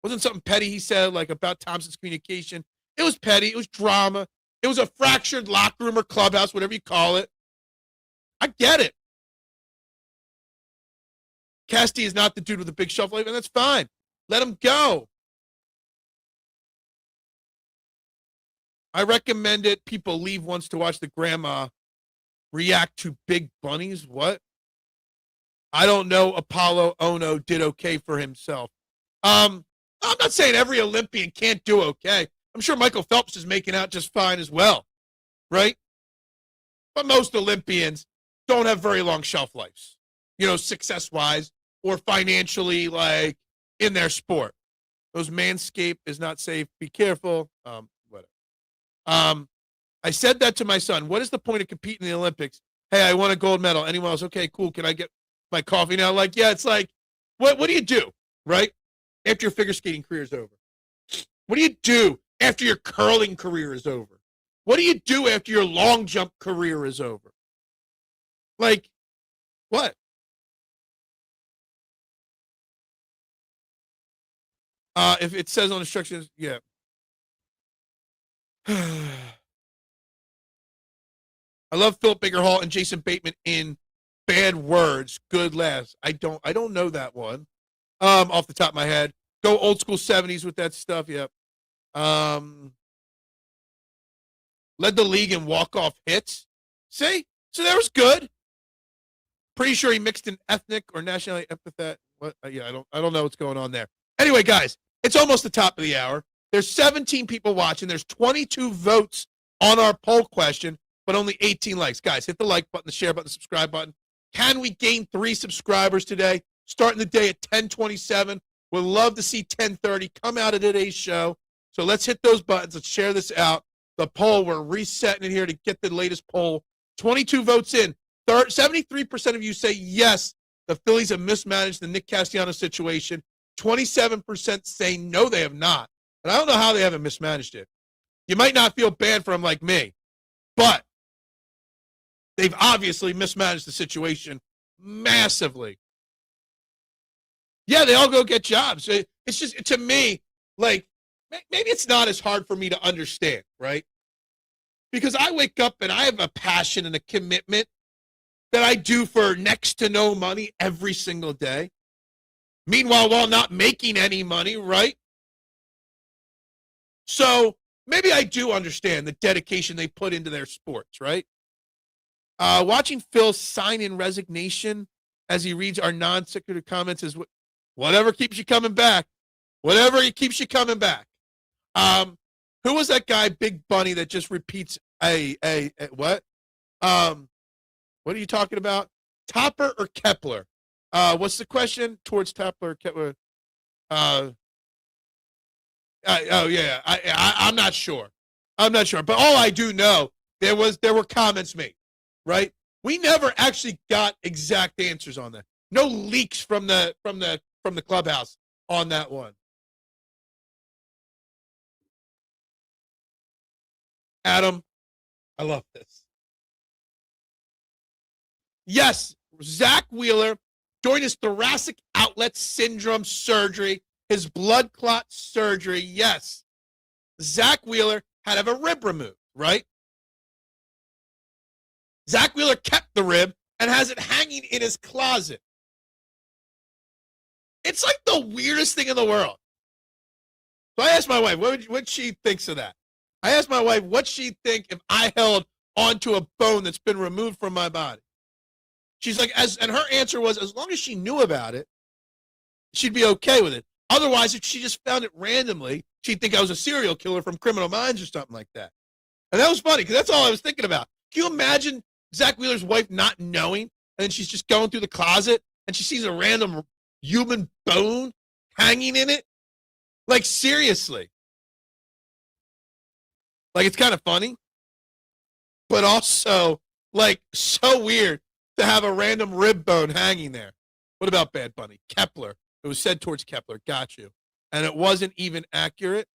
Wasn't something petty he said, like, about Thompson's communication. It was petty. It was drama. It was a fractured locker room or clubhouse, whatever you call it. I get it. Casty is not the dude with the big shelf life, and that's fine. Let him go. I recommend it. People leave once to watch the grandma react to big bunnies. What? I don't know. Apollo Ono did okay for himself. I'm not saying every Olympian can't do okay. I'm sure Michael Phelps is making out just fine as well, right? But most Olympians don't have very long shelf lives, success-wise or financially, like, in their sport. Those Manscaped is not safe. Be careful. Whatever. I said that to my son. What is the point of competing in the Olympics? Hey, I won a gold medal. Anyone else? Okay, cool. Can I get my coffee now? Like, yeah, it's like, what do you do, right? After your figure skating career is over? What do you do after your curling career is over? What do you do after your long jump career is over? Like, what? If it says on instructions, yeah. I love Philip Baker Hall and Jason Bateman in Bad Words, Good Laughs. I don't know that one. Off the top of my head. Go old school 70s with that stuff, yep. Led the league in walk-off hits. See? So that was good. Pretty sure he mixed in ethnic or nationality epithet. What? Yeah, I don't know what's going on there. Anyway, guys, it's almost the top of the hour. There's 17 people watching. There's 22 votes on our poll question, but only 18 likes. Guys, hit the like button, the share button, the subscribe button. Can we gain 3 subscribers today? Starting the day at 10:27. We'd love to see 10:30 come out of today's show. So let's hit those buttons. Let's share this out. The poll, we're resetting it here to get the latest poll. 22 votes in. 73% of you say yes, the Phillies have mismanaged the Nick Castellanos situation. 27% say no, they have not. And I don't know how they haven't mismanaged it. You might not feel bad for them like me, but they've obviously mismanaged the situation massively. Yeah, they all go get jobs. It's just, to me, like, maybe it's not as hard for me to understand, right? Because I wake up and I have a passion and a commitment that I do for next to no money every single day. Meanwhile, while not making any money, right? So maybe I do understand the dedication they put into their sports, right? Watching Phil sign in resignation as he reads our non-sequitur comments is whatever keeps you coming back. Whatever keeps you coming back. Who was that guy, Big Bunny, that just repeats what? What are you talking about? Topper or Kepler? What's the question? Towards Topper or Kepler? Oh yeah, I'm not sure. I'm not sure. But all I do know, there were comments made, right? We never actually got exact answers on that. No leaks from the clubhouse on that one. Adam, I love this. Yes, Zach Wheeler, during his thoracic outlet syndrome surgery, his blood clot surgery, yes, Zach Wheeler had to have a rib removed, right? Zach Wheeler kept the rib and has it hanging in his closet. It's like the weirdest thing in the world. So I asked my wife what she thinks of that. I asked my wife what she'd think if I held onto a bone that's been removed from my body. She's like, and her answer was, as long as she knew about it, she'd be okay with it. Otherwise, if she just found it randomly, she'd think I was a serial killer from Criminal Minds or something like that. And that was funny, because that's all I was thinking about. Can you imagine Zach Wheeler's wife not knowing, and then she's just going through the closet, and she sees a random human bone hanging in it? Like, seriously. Like, it's kind of funny, but also, like, so weird to have a random rib bone hanging there. What about Bad Bunny? Kepler. It was said towards Kepler. Got you. And it wasn't even accurate.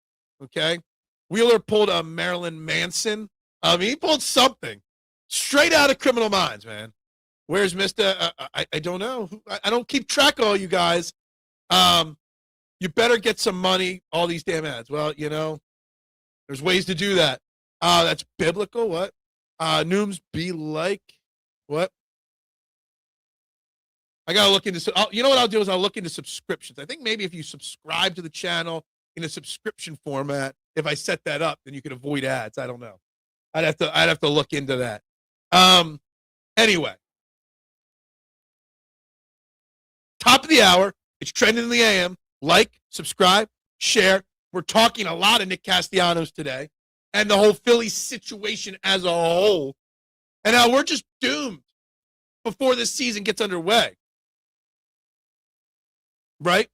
Okay. Wheeler pulled a Marilyn Manson. I mean, he pulled something straight out of Criminal Minds, man. Where's Mr. I don't know. I don't keep track of all you guys. You better get some money, all these damn ads. Well, you know, there's ways to do that. That's biblical. What? Nooms be like. What? I got to look into, you know what I'll do is I'll look into subscriptions. I think maybe if you subscribe to the channel in a subscription format, if I set that up, then you can avoid ads. I don't know. I'd have to look into that. Anyway. Top of the hour. It's trending in the AM. Like, subscribe, share. We're talking a lot of Nick Castellanos today and the whole Phillies situation as a whole. And how we're just doomed before this season gets underway. Right?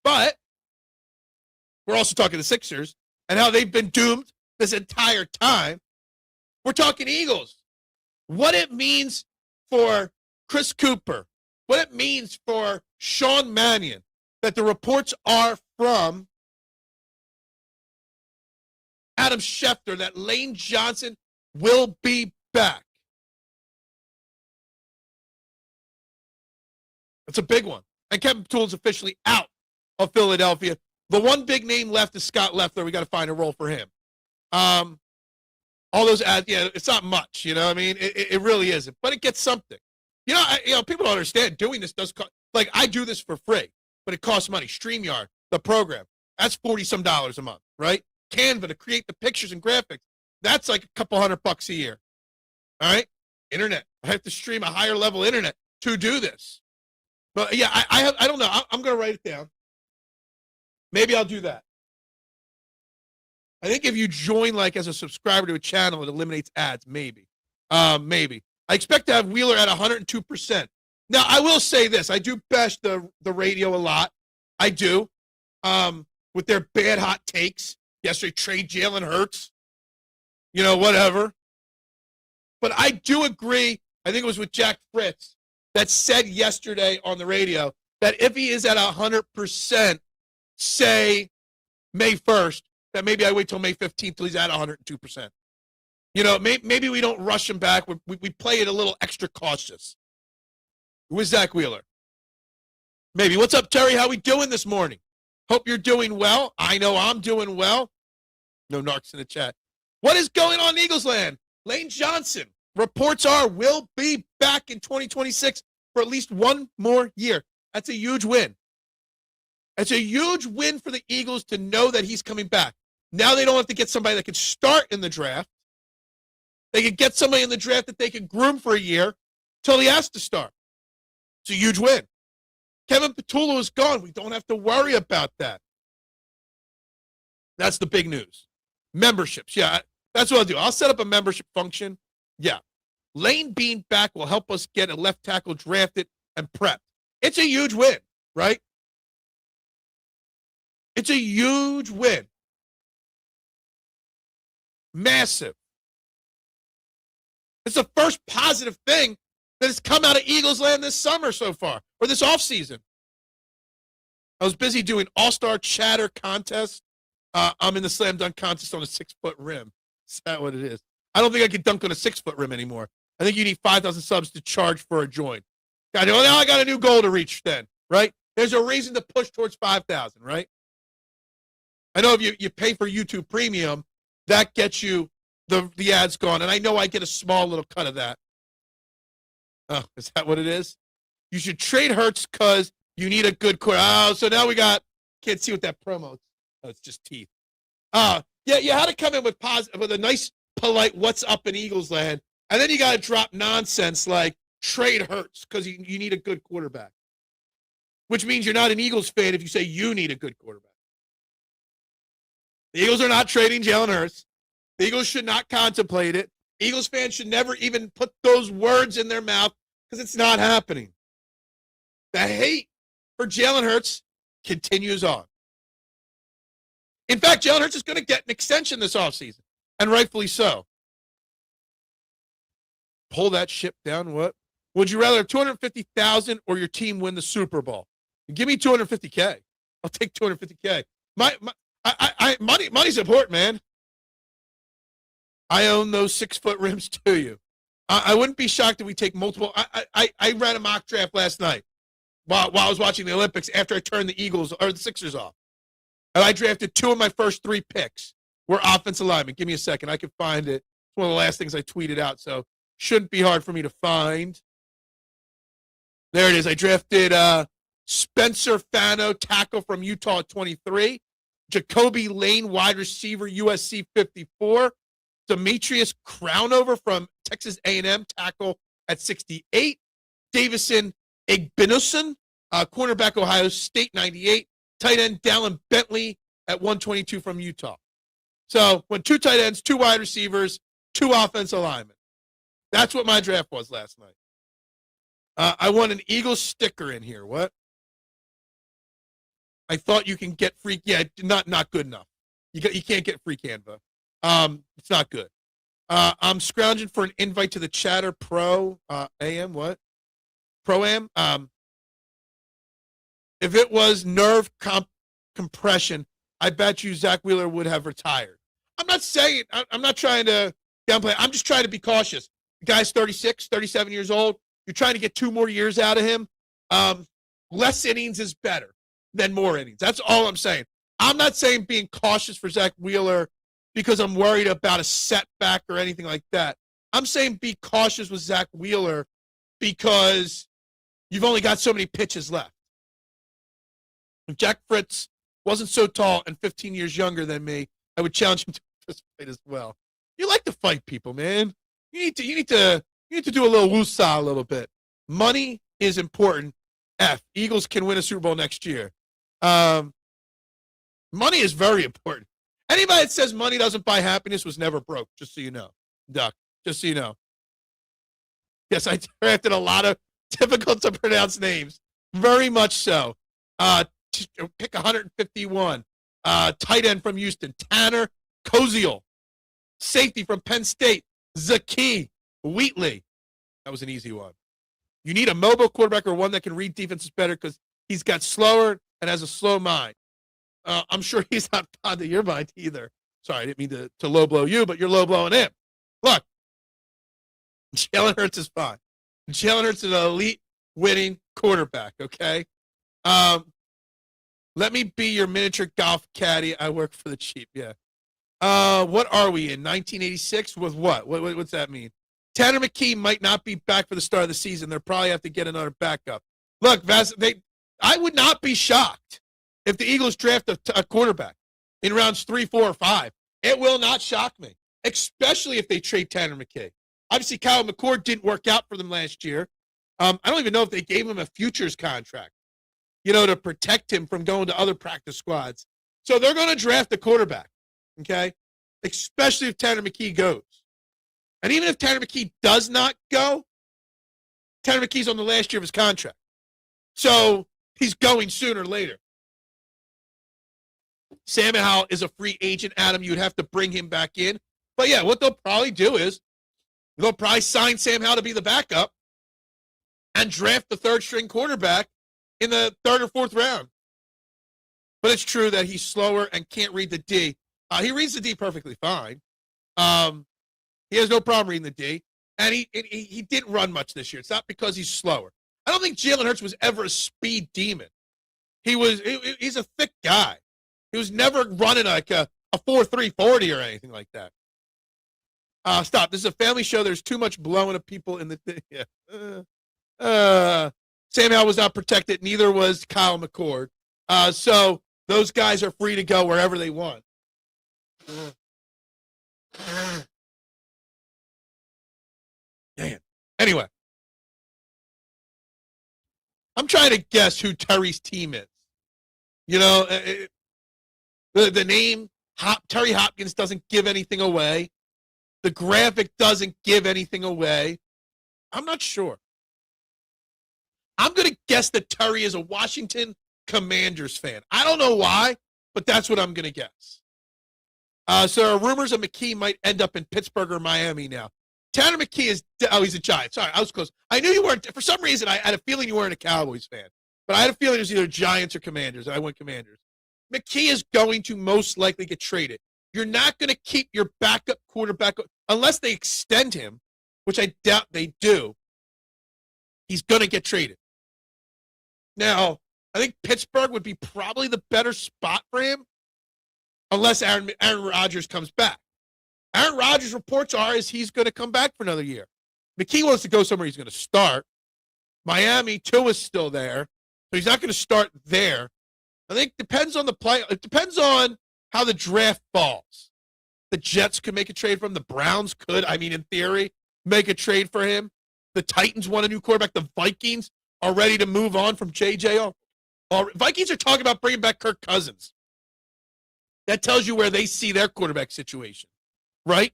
But we're also talking the Sixers and how they've been doomed this entire time. We're talking Eagles. What it means for Chris Cooper. What it means for Sean Mannion. That the reports are from Adam Schefter that Lane Johnson will be back. It's a big one. And Kevin Patullo is officially out of Philadelphia. The one big name left is Scott Leffler. We got to find a role for him. All those ads, yeah, it's not much, you know what I mean? It really isn't, but it gets something. You know, people don't understand doing this does cost, like I do this for free, but it costs money. StreamYard, the program, that's $40-some a month, right? Canva to create the pictures and graphics, that's like a couple $100 a year. All right? Internet. I have to stream a higher level internet to do this. But yeah, I don't know. I'm going to write it down. Maybe I'll do that. I think if you join like as a subscriber to a channel, it eliminates ads. Maybe. Maybe. I expect to have Wheeler at 102%. Now, I will say this. I do bash the radio a lot. I do. With their bad hot takes. Yesterday, trade Jalen Hurts. Whatever. But I do agree, I think it was with Jack Fritz, that said yesterday on the radio that if he is at 100%, say May 1st, that maybe I wait till May 15th till he's at 102%. Maybe we don't rush him back. We play it a little extra cautious. With Zach Wheeler. Maybe. What's up, Terry? How we doing this morning? Hope you're doing well. I know I'm doing well. No narcs in the chat. What is going on in Eagles land? Lane Johnson, reports are, will be back in 2026 for at least one more year. That's a huge win. It's a huge win for the Eagles to know that he's coming back. Now they don't have to get somebody that can start in the draft. They can get somebody in the draft that they can groom for a year until he has to start. It's a huge win. Kevin Patullo is gone. We don't have to worry about that. That's the big news. Memberships. Yeah, that's what I'll do. I'll set up a membership function. Yeah. Lane being back will help us get a left tackle drafted and prepped. It's a huge win, right? It's a huge win. Massive. It's the first positive thing that has come out of Eagles land this summer so far, or this offseason. I was busy doing all-star chatter contest. I'm in the slam dunk contest on a 6-foot rim. Is that what it is? I don't think I can dunk on a 6-foot rim anymore. I think you need 5,000 subs to charge for a join. Now I got a new goal to reach then, right? There's a reason to push towards 5,000, right? I know if you pay for YouTube Premium, that gets you the ads gone. And I know I get a small little cut of that. Oh, is that what it is? You should trade Hurts because you need a good quarter. Oh, so now we can't see what that promo is. Oh, it's just teeth. Yeah, you had to come in with a nice, polite what's up in Eagles land. And then you got to drop nonsense like trade Hurts because you need a good quarterback. Which means you're not an Eagles fan if you say you need a good quarterback. The Eagles are not trading Jalen Hurts. The Eagles should not contemplate it. Eagles fans should never even put those words in their mouth because it's not happening. The hate for Jalen Hurts continues on. In fact, Jalen Hurts is going to get an extension this offseason, and rightfully so. Pull that ship down, what? Would you rather have $250,000 or your team win the Super Bowl? Give me $250K. I'll take $250K. Money's important, man. I own those 6-foot rims to you. I wouldn't be shocked if we take multiple. I ran a mock draft last night while I was watching the Olympics after I turned the Eagles or the Sixers off. And I drafted 2 of my first 3 picks were offensive linemen. Give me a second. I can find it. It's one of the last things I tweeted out, so shouldn't be hard for me to find. There it is. I drafted Spencer Fano, tackle from Utah at 23. Jacoby Lane, wide receiver, USC 54. Demetrius Crownover from Texas A&M, tackle at 68. Davison Igbinosun, cornerback, Ohio State, 98. Tight end Dallin Bentley at 122 from Utah. So went 2 tight ends, 2 wide receivers, 2 offensive linemen. That's what my draft was last night. I want an Eagles sticker in here. What? I thought you can get free. Yeah, not good enough. You can't get free Canva. It's not good. I'm scrounging for an invite to the Chatter Pro AM. What? Pro-Am. If it was nerve compression, I bet you Zach Wheeler would have retired. I'm not saying, I'm not trying to downplay. I'm just trying to be cautious. The guy's 36, 37 years old. You're trying to get 2 more years out of him. Less innings is better than more innings. That's all I'm saying. I'm not saying being cautious for Zach Wheeler because I'm worried about a setback or anything like that. I'm saying be cautious with Zach Wheeler because you've only got so many pitches left. If Jack Fritz wasn't so tall and 15 years younger than me, I would challenge him to participate as well. You like to fight people, man. You need to do a little woosah a little bit. Money is important. Eagles can win a Super Bowl next year. Money is very important. Anybody that says money doesn't buy happiness was never broke, just so you know. Duck, just so you know. Yes, I drafted a lot of difficult to pronounce names. Very much so. Pick 151. Tight end from Houston, Tanner Koziel. Safety from Penn State, Zaki Wheatley. That was an easy one. You need a mobile quarterback or one that can read defenses better because he's got slower and has a slow mind. I'm sure he's not fond of your mind either. Sorry, I didn't mean to low blow you, but you're low blowing him. Look, Jalen Hurts is fine. Jalen Hurts is an elite winning quarterback, okay? Let me be your miniature golf caddy. I work for the cheap, yeah. What are we in, 1986 with what? What's that mean? Tanner McKee might not be back for the start of the season. They'll probably have to get another backup. Look, I would not be shocked if the Eagles draft a quarterback in rounds 3, 4, or 5. It will not shock me, especially if they trade Tanner McKee. Obviously, Kyle McCord didn't work out for them last year. I don't even know if they gave him a futures contract, to protect him from going to other practice squads. So they're going to draft a quarterback, okay, especially if Tanner McKee goes. And even if Tanner McKee does not go, Tanner McKee's on the last year of his contract. So he's going sooner or later. Sam Howell is a free agent, Adam. You would have to bring him back in. But, yeah, what they'll probably do is they'll probably sign Sam Howell to be the backup and draft the third-string quarterback in the 3rd or 4th round. But it's true that he's slower and can't read the D. He reads the D perfectly fine. He has no problem reading the D. And he didn't run much this year. It's not because he's slower. I don't think Jalen Hurts was ever a speed demon. He's a thick guy. He was never running like a 4.3 40 or anything like that. Stop. This is a family show. There's too much blowing of people in the thing. Yeah. Sam Howell was not protected. Neither was Kyle McCord. So those guys are free to go wherever they want. Man. Anyway. I'm trying to guess who Terry's team is. The name, Terry Hopkins, doesn't give anything away. The graphic doesn't give anything away. I'm not sure. I'm going to guess that Terry is a Washington Commanders fan. I don't know why, but that's what I'm going to guess. So there are rumors that McKee might end up in Pittsburgh or Miami now. Tanner McKee he's a Giant. Sorry, I was close. I knew you weren't. For some reason, I had a feeling you weren't a Cowboys fan. But I had a feeling it was either Giants or Commanders, and I went Commanders. McKee is going to most likely get traded. You're not going to keep your backup quarterback unless they extend him, which I doubt they do. He's going to get traded. Now, I think Pittsburgh would be probably the better spot for him unless Aaron Rodgers comes back. Aaron Rodgers' reports are he's going to come back for another year. McKee wants to go somewhere he's going to start. Miami, Tua's still there, so he's not going to start there. I think it depends on the play. It depends on how the draft falls. The Jets could make a trade for him. The Browns could, in theory, make a trade for him. The Titans want a new quarterback. The Vikings are ready to move on from J.J. Vikings are talking about bringing back Kirk Cousins. That tells you where they see their quarterback situation, right?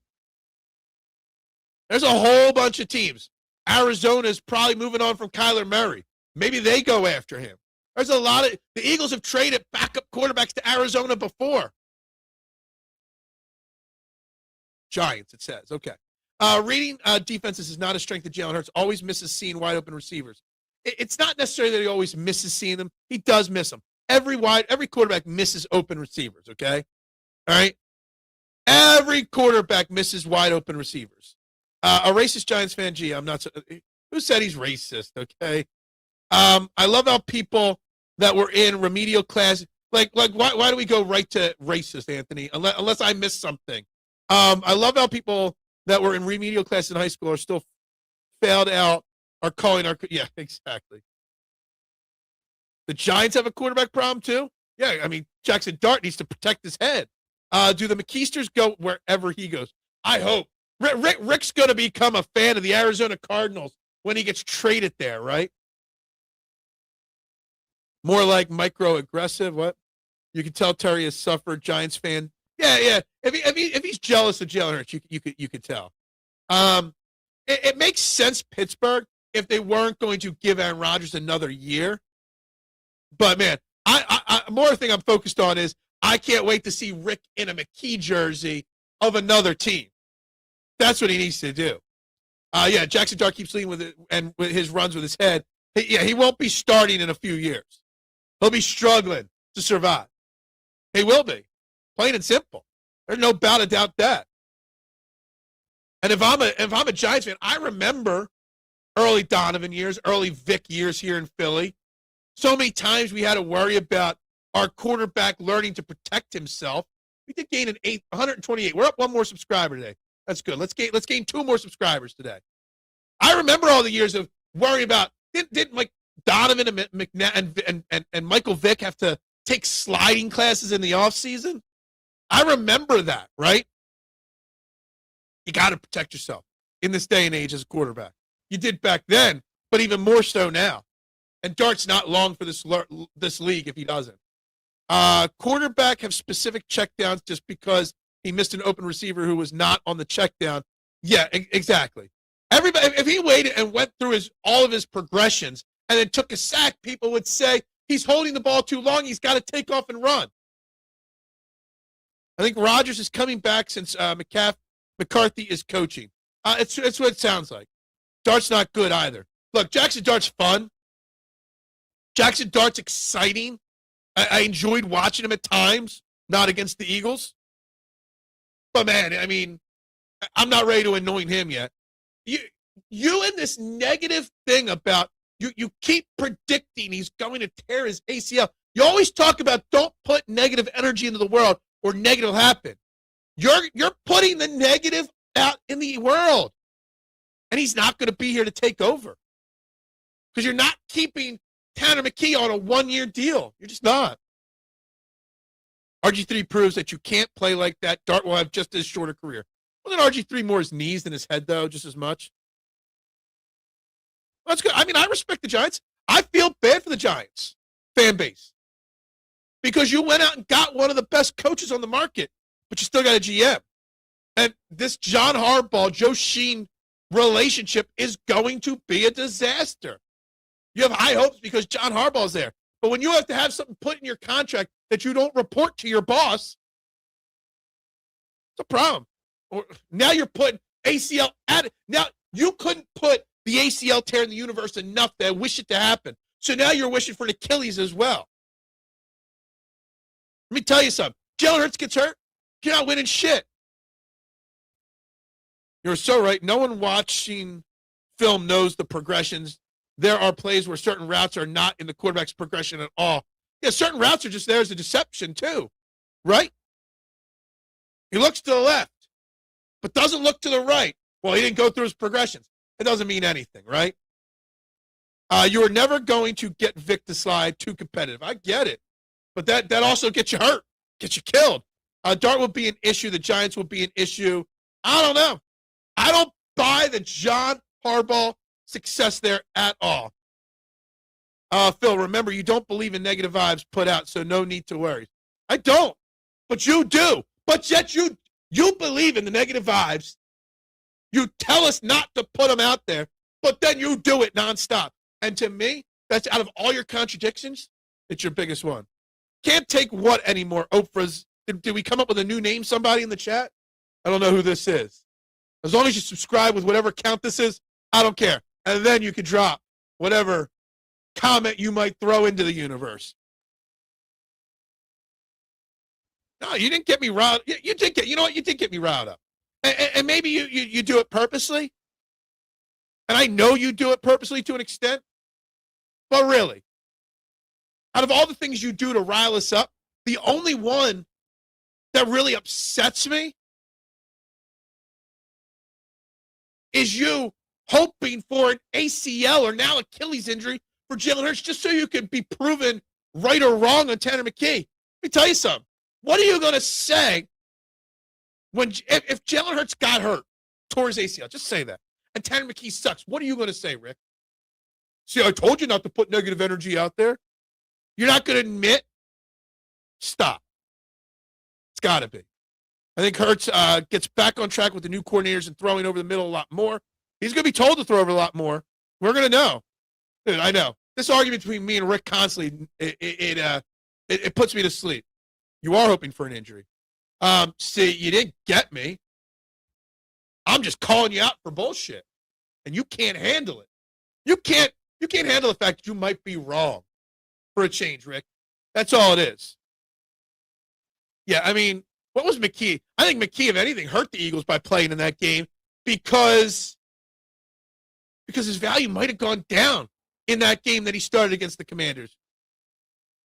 There's a whole bunch of teams. Arizona's probably moving on from Kyler Murray. Maybe they go after him. There's a lot of – the Eagles have traded backup quarterbacks to Arizona before. Giants, it says. Okay. Reading defenses is not a strength of Jalen Hurts. Always misses seeing wide-open receivers. It's not necessarily that he always misses seeing them. He does miss them. Every quarterback misses open receivers, okay? All right? Every quarterback misses wide-open receivers. A racist Giants fan, gee, I'm not – who said he's racist, okay? I love how people that were in remedial class, why do we go right to racist, Anthony, unless I missed something? I love how people that were in remedial class in high school are still failed out, are calling our, yeah, exactly. The Giants have a quarterback problem too? Yeah, Jackson Dart needs to protect his head. Do the McKeesters go wherever he goes? I hope. Rick's going to become a fan of the Arizona Cardinals when he gets traded there, right? More like microaggressive. What? You can tell Terry has suffered. Giants fan. Yeah. If he's jealous of Jalen Hurts, you could tell. It makes sense, Pittsburgh, if they weren't going to give Aaron Rodgers another year. But man, I more thing I'm focused on is I can't wait to see Rick in a McKee jersey of another team. That's what he needs to do. Jackson Dart keeps leading with it and with his runs with his head. He won't be starting in a few years. He'll be struggling to survive. He will be, plain and simple. There's no doubt that. And if I'm a Giants fan, I remember early Donovan years, early Vic years here in Philly. So many times we had to worry about our quarterback learning to protect himself. We did gain 128. We're up one more subscriber today. That's good. Let's gain 2 more subscribers today. I remember all the years of worrying about didn't like Donovan and McNabb and Michael Vick have to take sliding classes in the offseason? I remember that, right? You got to protect yourself in this day and age as a quarterback. You did back then, but even more so now. And Dart's not long for this league if he doesn't. Quarterback have specific checkdowns just because he missed an open receiver who was not on the checkdown. Yeah, exactly. Everybody, if he waited and went through all of his progressions and then took a sack, people would say he's holding the ball too long. He's got to take off and run. I think Rodgers is coming back since McCarthy is coaching. It's what it sounds like. Dart's not good either. Look, Jackson Dart's fun. Jackson Dart's exciting. I enjoyed watching him at times, not against the Eagles. But, man, I mean, I'm not ready to anoint him yet. You and this negative thing about you keep predicting he's going to tear his ACL. You always talk about don't put negative energy into the world or negative will happen. You're putting the negative out in the world. And he's not going to be here to take over. Because you're not keeping Tanner McKee on a 1-year deal. You're just not. RG3 proves that you can't play like that. Dart will have just as short a career. Wasn't RG3 more his knees than his head, though, just as much? Well, that's good. I mean, I respect the Giants. I feel bad for the Giants fan base. Because you went out and got one of the best coaches on the market, but you still got a GM. And this John Harbaugh, Joe Sheen relationship is going to be a disaster. You have high hopes because John Harbaugh's there. But when you have to have something put in your contract that you don't report to your boss, it's a problem. Or now you're putting ACL at it. Now you couldn't put the ACL tear in the universe enough to wish it to happen. So now you're wishing for an Achilles as well. Let me tell you something. Jalen Hurts gets hurt, you're not winning shit. You're so right. No one watching film knows the progressions. There are plays where certain routes are not in the quarterback's progression at all. Yeah, certain routes are just there as a deception too, right? He looks to the left, but doesn't look to the right. Well, he didn't go through his progressions. It doesn't mean anything, right? You are never going to get Vic to slide too competitive. I get it. But that also gets you hurt, gets you killed. Dart will be an issue. The Giants will be an issue. I don't know. I don't buy the John Harbaugh success there at all. Phil, remember, you don't believe in negative vibes put out, so no need to worry. I don't, but you do. But yet you believe in the negative vibes. You tell us not to put them out there, but then you do it nonstop. And to me, that's out of all your contradictions, it's your biggest one. Can't take what anymore? Oprah's. Did we come up with a new name, somebody in the chat? I don't know who this is. As long as you subscribe with whatever account this is, I don't care. And then you can drop whatever comment you might throw into the universe. No, you didn't get me riled. You did get. You know what? You did get me riled up. And maybe you do it purposely. And I know you do it purposely to an extent. But really, out of all the things you do to rile us up, the only one that really upsets me is you hoping for an ACL or now Achilles injury for Jalen Hurts just so you can be proven right or wrong on Tanner McKee. Let me tell you something. What are you going to say if Jalen Hurts got hurt tore his ACL. Just say that. And Tanner McKee sucks. What are you going to say, Rick? See, I told you not to put negative energy out there. You're not going to admit? Stop. It's got to be. I think Hurts gets back on track with the new coordinators and throwing over the middle a lot more. He's going to be told to throw over a lot more. We're going to know. Dude, I know. This argument between me and Rick constantly, it puts me to sleep. You are hoping for an injury. See, you didn't get me. I'm just calling you out for bullshit. And you can't handle it. You can't handle the fact that you might be wrong for a change, Rick. That's all it is. Yeah, I mean, what was McKee? I think McKee, if anything, hurt the Eagles by playing in that game because his value might have gone down in that game that he started against the Commanders.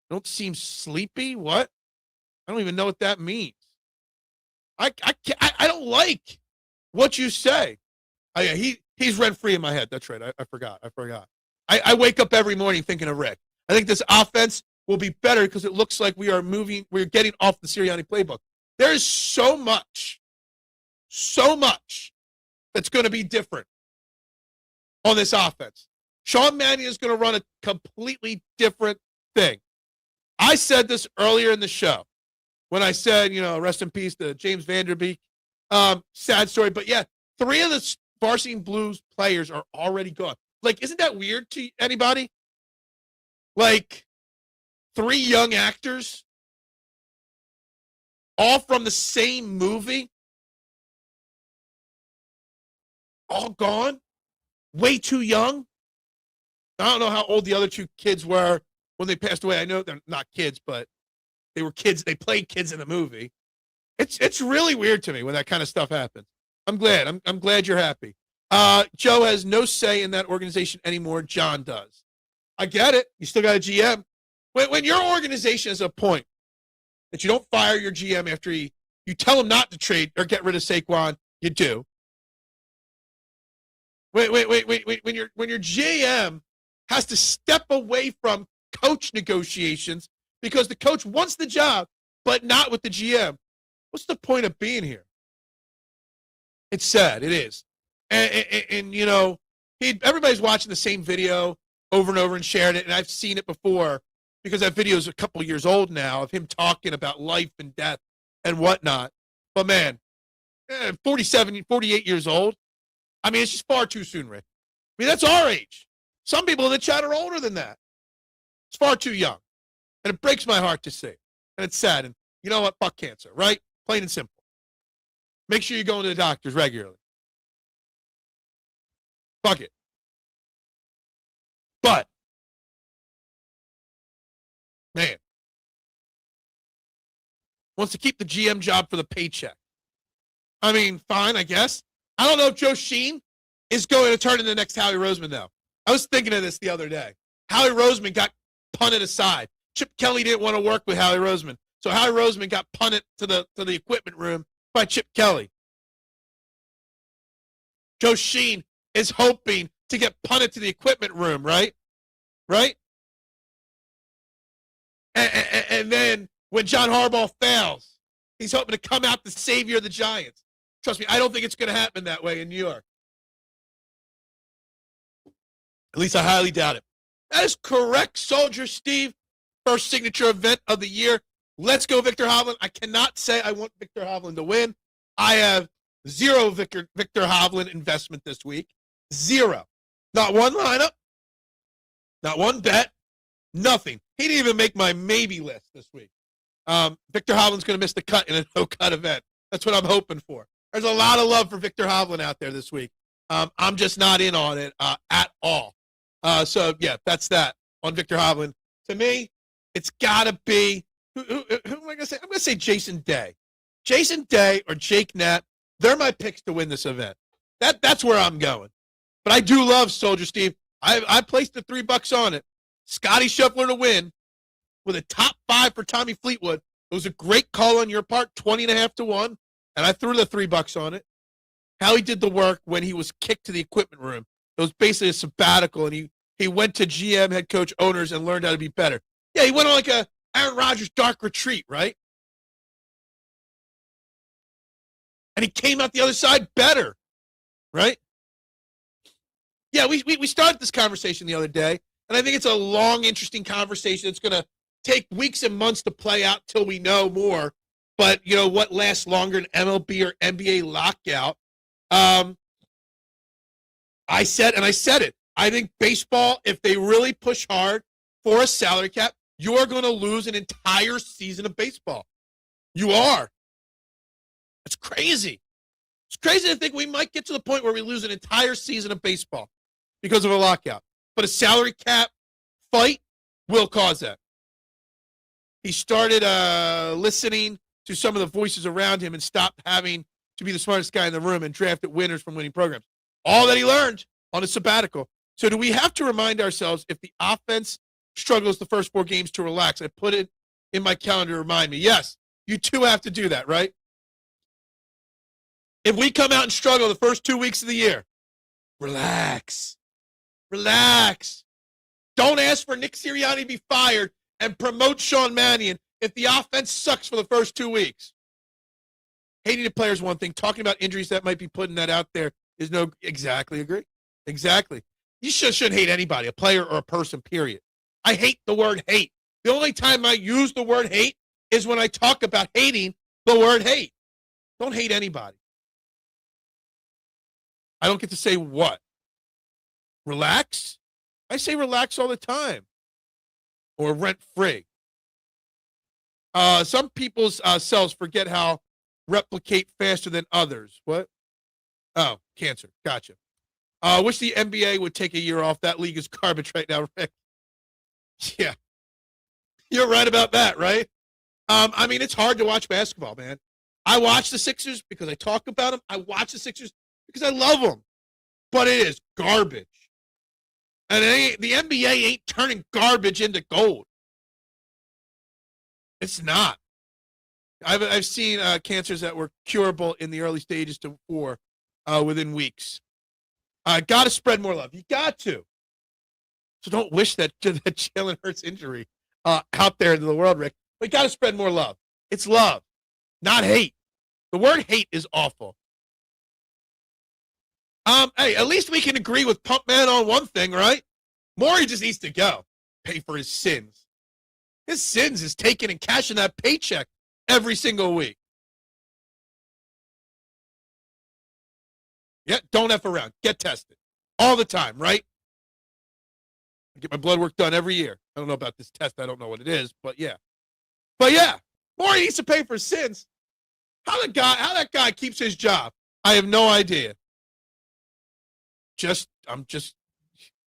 Don't seem sleepy? What? I don't even know what that means. I don't like what you say. He's rent-free in my head. That's right. I forgot. I wake up every morning thinking of Rick. I think this offense will be better because it looks like we're getting off the Sirianni playbook. There is so much that's going to be different on this offense. Sean Mannion is going to run a completely different thing. I said this earlier in the show when I said, rest in peace to James Vanderbeek. Sad story. But yeah, 3 of the Varsity Blues players are already gone. Like, isn't that weird to anybody? Like, 3 young actors, all from the same movie, all gone, way too young. I don't know how old the other 2 kids were when they passed away. I know they're not kids, but they were kids. They played kids in the movie. It's really weird to me when that kind of stuff happens. I'm glad. I'm glad you're happy. Joe has no say in that organization anymore. John does. I get it. You still got a GM. When your organization is a point that you don't fire your GM after you tell him not to trade or get rid of Saquon, you do. When your GM has to step away from coach negotiations because the coach wants the job, but not with the GM, what's the point of being here? It's sad. It is. And everybody's watching the same video over and over and sharing it, and I've seen it before because that video is a couple years old now of him talking about life and death and whatnot. But, man, 47, 48 years old, I mean, it's just far too soon, Rick. I mean, that's our age. Some people in the chat are older than that. It's far too young. And it breaks my heart to see. And it's sad. And you know what? Fuck cancer, right? Plain and simple. Make sure you're going to the doctors regularly. Fuck it. But, man, wants to keep the GM job for the paycheck. I mean, fine, I guess. I don't know if Joe Sheen is going to turn into the next Howie Roseman, though. I was thinking of this the other day. Howie Roseman got punted aside. Chip Kelly didn't want to work with Howie Roseman. So Howie Roseman got punted to the equipment room by Chip Kelly. Joe Sheen is hoping to get punted to the equipment room, right? Right? And then when John Harbaugh fails, he's hoping to come out the savior of the Giants. Trust me, I don't think it's going to happen that way in New York. At least I highly doubt it. That is correct, Soldier Steve. First signature event of the year. Let's go, Victor Hovland. I cannot say I want Victor Hovland to win. I have 0 Victor Hovland investment this week. 0. Not one lineup. Not one bet. Nothing. He didn't even make my maybe list this week. Victor Hovland's going to miss the cut in a no-cut event. That's what I'm hoping for. There's a lot of love for Victor Hovland out there this week. I'm just not in on it at all. So, yeah, that's that on Victor Hovland. To me, it's got to be who am I going to say? I'm going to say Jason Day. Jason Day or Jake Knapp, they're my picks to win this event. That's where I'm going. But I do love Soldier Steve. I placed the $3 on it. Scotty Scheffler to win with a top 5 for Tommy Fleetwood. It was a great call on your part, 20.5 to 1, and I threw the $3 on it. How he did the work when he was kicked to the equipment room. It was basically a sabbatical, and he went to GM, head coach, owners, and learned how to be better. Yeah, he went on like a Aaron Rodgers dark retreat, right? And he came out the other side better. right? Yeah, we started this conversation the other day, and I think it's a long, interesting conversation. It's going to take weeks and months to play out till we know more. But, what lasts longer, an MLB or NBA lockout? I said it. I think baseball, if they really push hard for a salary cap, you're going to lose an entire season of baseball. You are. It's crazy. It's crazy to think we might get to the point where we lose an entire season of baseball because of a lockout. But a salary cap fight will cause that. He started listening to some of the voices around him and stopped having to be the smartest guy in the room and drafted winners from winning programs. All that he learned on a sabbatical. So do we have to remind ourselves, if the offense struggles the first 4 games, to relax? I put it in my calendar to remind me. Yes, you too have to do that, right? If we come out and struggle the first 2 weeks of the year, relax. Relax. Don't ask for Nick Sirianni to be fired and promote Sean Mannion if the offense sucks for the first 2 weeks. Hating the player is one thing. Talking about injuries that might be putting that out there is no. Exactly, agree. Exactly. You shouldn't hate anybody, a player or a person, period. I hate the word hate. The only time I use the word hate is when I talk about hating the word hate. Don't hate anybody. I don't get to say what. Relax? I say relax all the time. Or rent-free. Some people's cells forget how replicate faster than others. What? Oh, cancer. Gotcha. Wish the NBA would take a year off. That league is garbage right now, Rick. Yeah. You're right about that, right? It's hard to watch basketball, man. I watch the Sixers because I talk about them. I watch the Sixers because I love them. But it is garbage. And the NBA ain't turning garbage into gold. It's not. I've seen cancers that were curable in the early stages to 4 within weeks. Got to spread more love. You got to. So don't wish that Jalen Hurts injury out there into the world, Rick. But you got to spread more love. It's love, not hate. The word hate is awful. Hey, at least we can agree with Pump Man on one thing, right? Morey just needs to go. Pay for his sins. His sins is taking and cashing that paycheck every single week. Yeah, don't F around. Get tested. All the time, right? I get my blood work done every year. I don't know about this test. I don't know what it is, but yeah. Morey needs to pay for sins. How that guy keeps his job, I have no idea.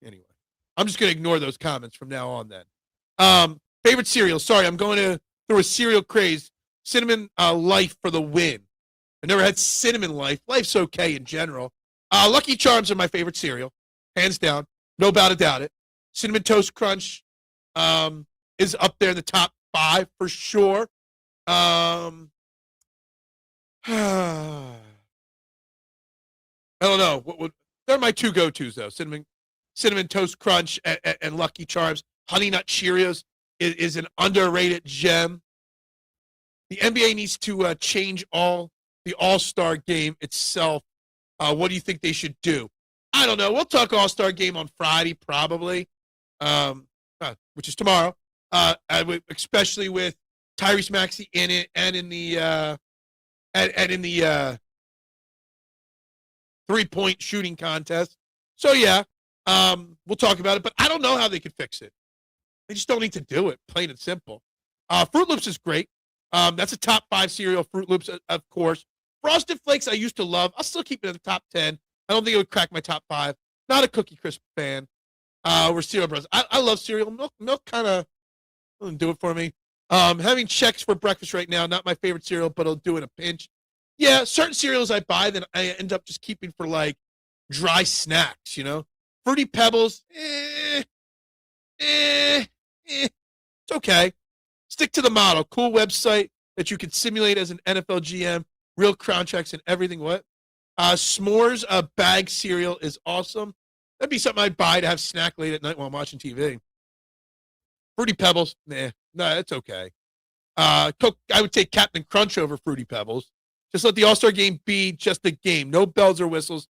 Anyway. I'm just going to ignore those comments from now on then. Favorite cereal. Sorry, I'm going through a cereal craze. Cinnamon Life for the win. I never had Cinnamon Life. Life's okay in general. Lucky Charms are my favorite cereal. Hands down. No doubt about it. Cinnamon Toast Crunch is up there in the top 5 for sure. I don't know. They're my 2 go-tos, though. Cinnamon Toast Crunch and Lucky Charms. Honey Nut Cheerios is an underrated gem. The NBA needs to change the All-Star game itself. What do you think they should do? I don't know. We'll talk All-Star game on Friday, probably, which is tomorrow, especially with Tyrese Maxey in it and in the three-point shooting contest. So, yeah, we'll talk about it. But I don't know how they could fix it. They just don't need to do it, plain and simple. Fruit Loops is great. That's a top 5 cereal, Fruit Loops, of course. Frosted Flakes I used to love. I'll still keep it in the top 10. I don't think it would crack my top 5. Not a Cookie Crisp fan. We're cereal brothers. I love cereal. Milk kind of doesn't do it for me. Having Chex for breakfast right now, not my favorite cereal, but I'll do in a pinch. Yeah, certain cereals I buy that I end up just keeping for, like, dry snacks, Fruity Pebbles, it's okay. Stick to the model. Cool website that you can simulate as an NFL GM, real contracts and everything. What? S'mores bag cereal is awesome. That'd be something I'd buy to have snack late at night while I'm watching TV. Fruity Pebbles, no, it's okay. I would take Captain Crunch over Fruity Pebbles. Just let the All-Star game be just a game. No bells or whistles.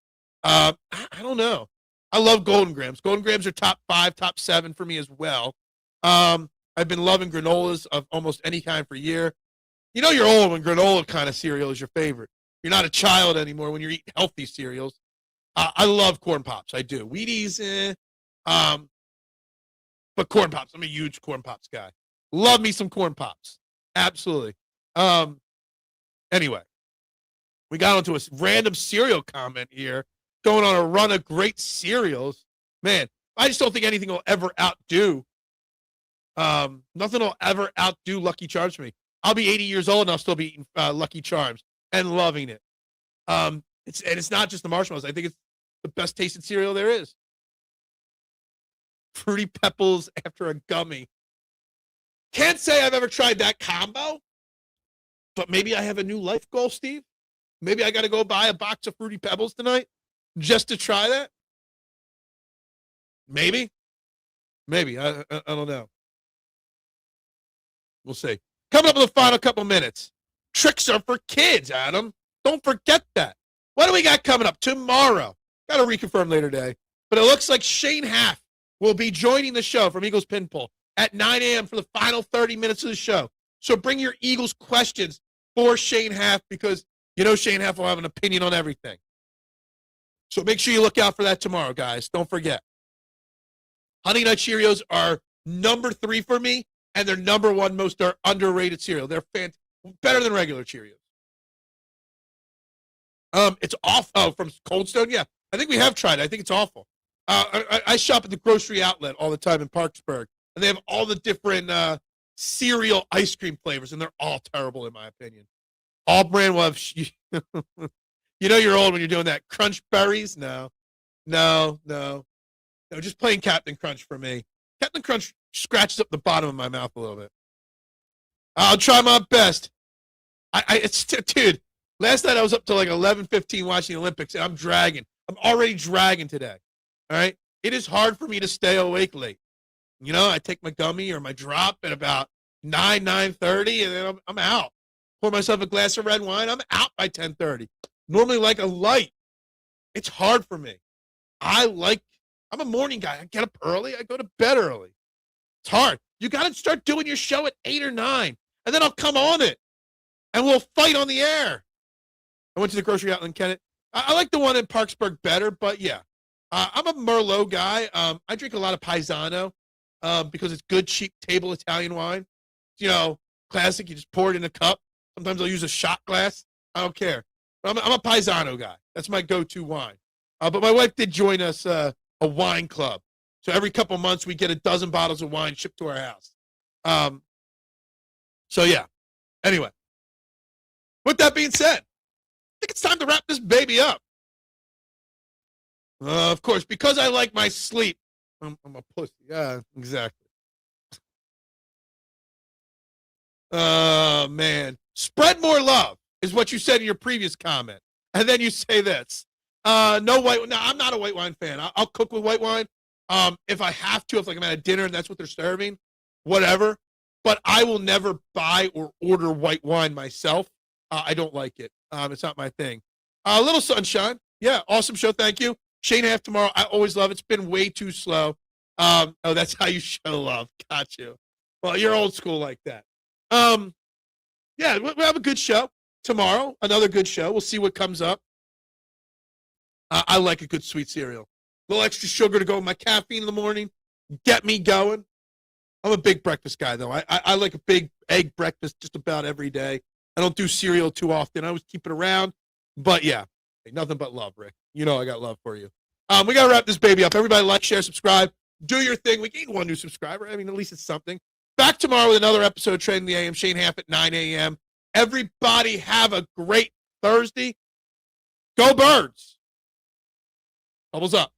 I don't know. I love Golden Grams. Golden Grams are top 5, top 7 for me as well. I've been loving granolas of almost any kind for a year. You know you're old when granola kind of cereal is your favorite. You're not a child anymore when you're eating healthy cereals. I love Corn Pops. I do. Wheaties, but Corn Pops. I'm a huge Corn Pops guy. Love me some Corn Pops. Absolutely. Anyway, we got onto a random cereal comment here, going on a run of great cereals. Man, I just don't think anything will ever outdo. Nothing will ever outdo Lucky Charms for me. I'll be 80 years old and I'll still be eating Lucky Charms and loving it. It's not just the marshmallows. I think it's the best tasting cereal there is. Fruity Pebbles after a gummy. Can't say I've ever tried that combo, but maybe I have a new life goal, Steve. Maybe I got to go buy a box of Fruity Pebbles tonight just to try that. Maybe. I don't know. We'll see. Coming up in the final couple minutes. Tricks are for kids, Adam. Don't forget that. What do we got coming up tomorrow? Got to reconfirm later today. But it looks like Shane Haff will be joining the show from Eagles Pinball at 9 a.m. for the final 30 minutes of the show. So bring your Eagles questions for Shane Haff because you know Shane Haff will have an opinion on everything. So make sure you look out for that tomorrow, guys. Don't forget. Honey Nut Cheerios are number 3 for me, and they're number 1 most underrated cereal. They're better than regular Cheerios. It's off from Cold Stone. Yeah, I think we have tried it. I think it's awful. I shop at the grocery outlet all the time in Parksburg, and they have all the different cereal ice cream flavors, and they're all terrible in my opinion. All brand will have, you know you're old when you're doing that. Crunch Berries? No. Just plain Captain Crunch for me. Captain Crunch scratches up the bottom of my mouth a little bit. I'll try my best. Dude, last night I was up to like 11:15 watching the Olympics, and I'm dragging. I'm already dragging today. All right? It is hard for me to stay awake late. You know, I take my gummy or my drop at about 9:30, and then I'm out. Pour myself a glass of red wine. I'm out by 10:30. Normally like a light. It's hard for me. I'm a morning guy. I get up early. I go to bed early. It's hard. You got to start doing your show at 8 or 9, and then I'll come on it, and we'll fight on the air. I went to the grocery outlet in Kennett. I like the one in Parksburg better, but yeah. I'm a Merlot guy. I drink a lot of Paisano because it's good, cheap table Italian wine. You know, classic. You just pour it in a cup. Sometimes I'll use a shot glass. I don't care. But I'm a Paisano guy. That's my go-to wine. But my wife did join us a wine club. So every couple months we get a dozen bottles of wine shipped to our house. So yeah. Anyway, with that being said, I think it's time to wrap this baby up. Of course, because I like my sleep. I'm a pussy. Yeah, exactly. Man. Spread more love is what you said in your previous comment. And then you say this. No, I'm not a white wine fan. I'll cook with white wine. If I have to, if like I'm at a dinner and that's what they're serving, whatever. But I will never buy or order white wine myself. I don't like it. It's not my thing. Little Sunshine. Yeah, awesome show. Thank you. Shane Haff tomorrow. I always love it. It's been way too slow. Oh, that's how you show love. Got you. Well, you're old school like that. Yeah, we'll have a good show tomorrow. Another good show. We'll see what comes up. I like a good sweet cereal. A little extra sugar to go with my caffeine in the morning. Get me going. I'm a big breakfast guy, though. I like a big egg breakfast just about every day. I don't do cereal too often. I always keep it around. But, yeah, nothing but love, Rick. You know I got love for you. We got to wrap this baby up. Everybody like, share, subscribe. Do your thing. We gained 1 new subscriber. I mean, at least it's something. Back tomorrow with another episode of Trending the AM. Shane Haff at 9 a.m. Everybody have a great Thursday. Go Birds. Bubbles up.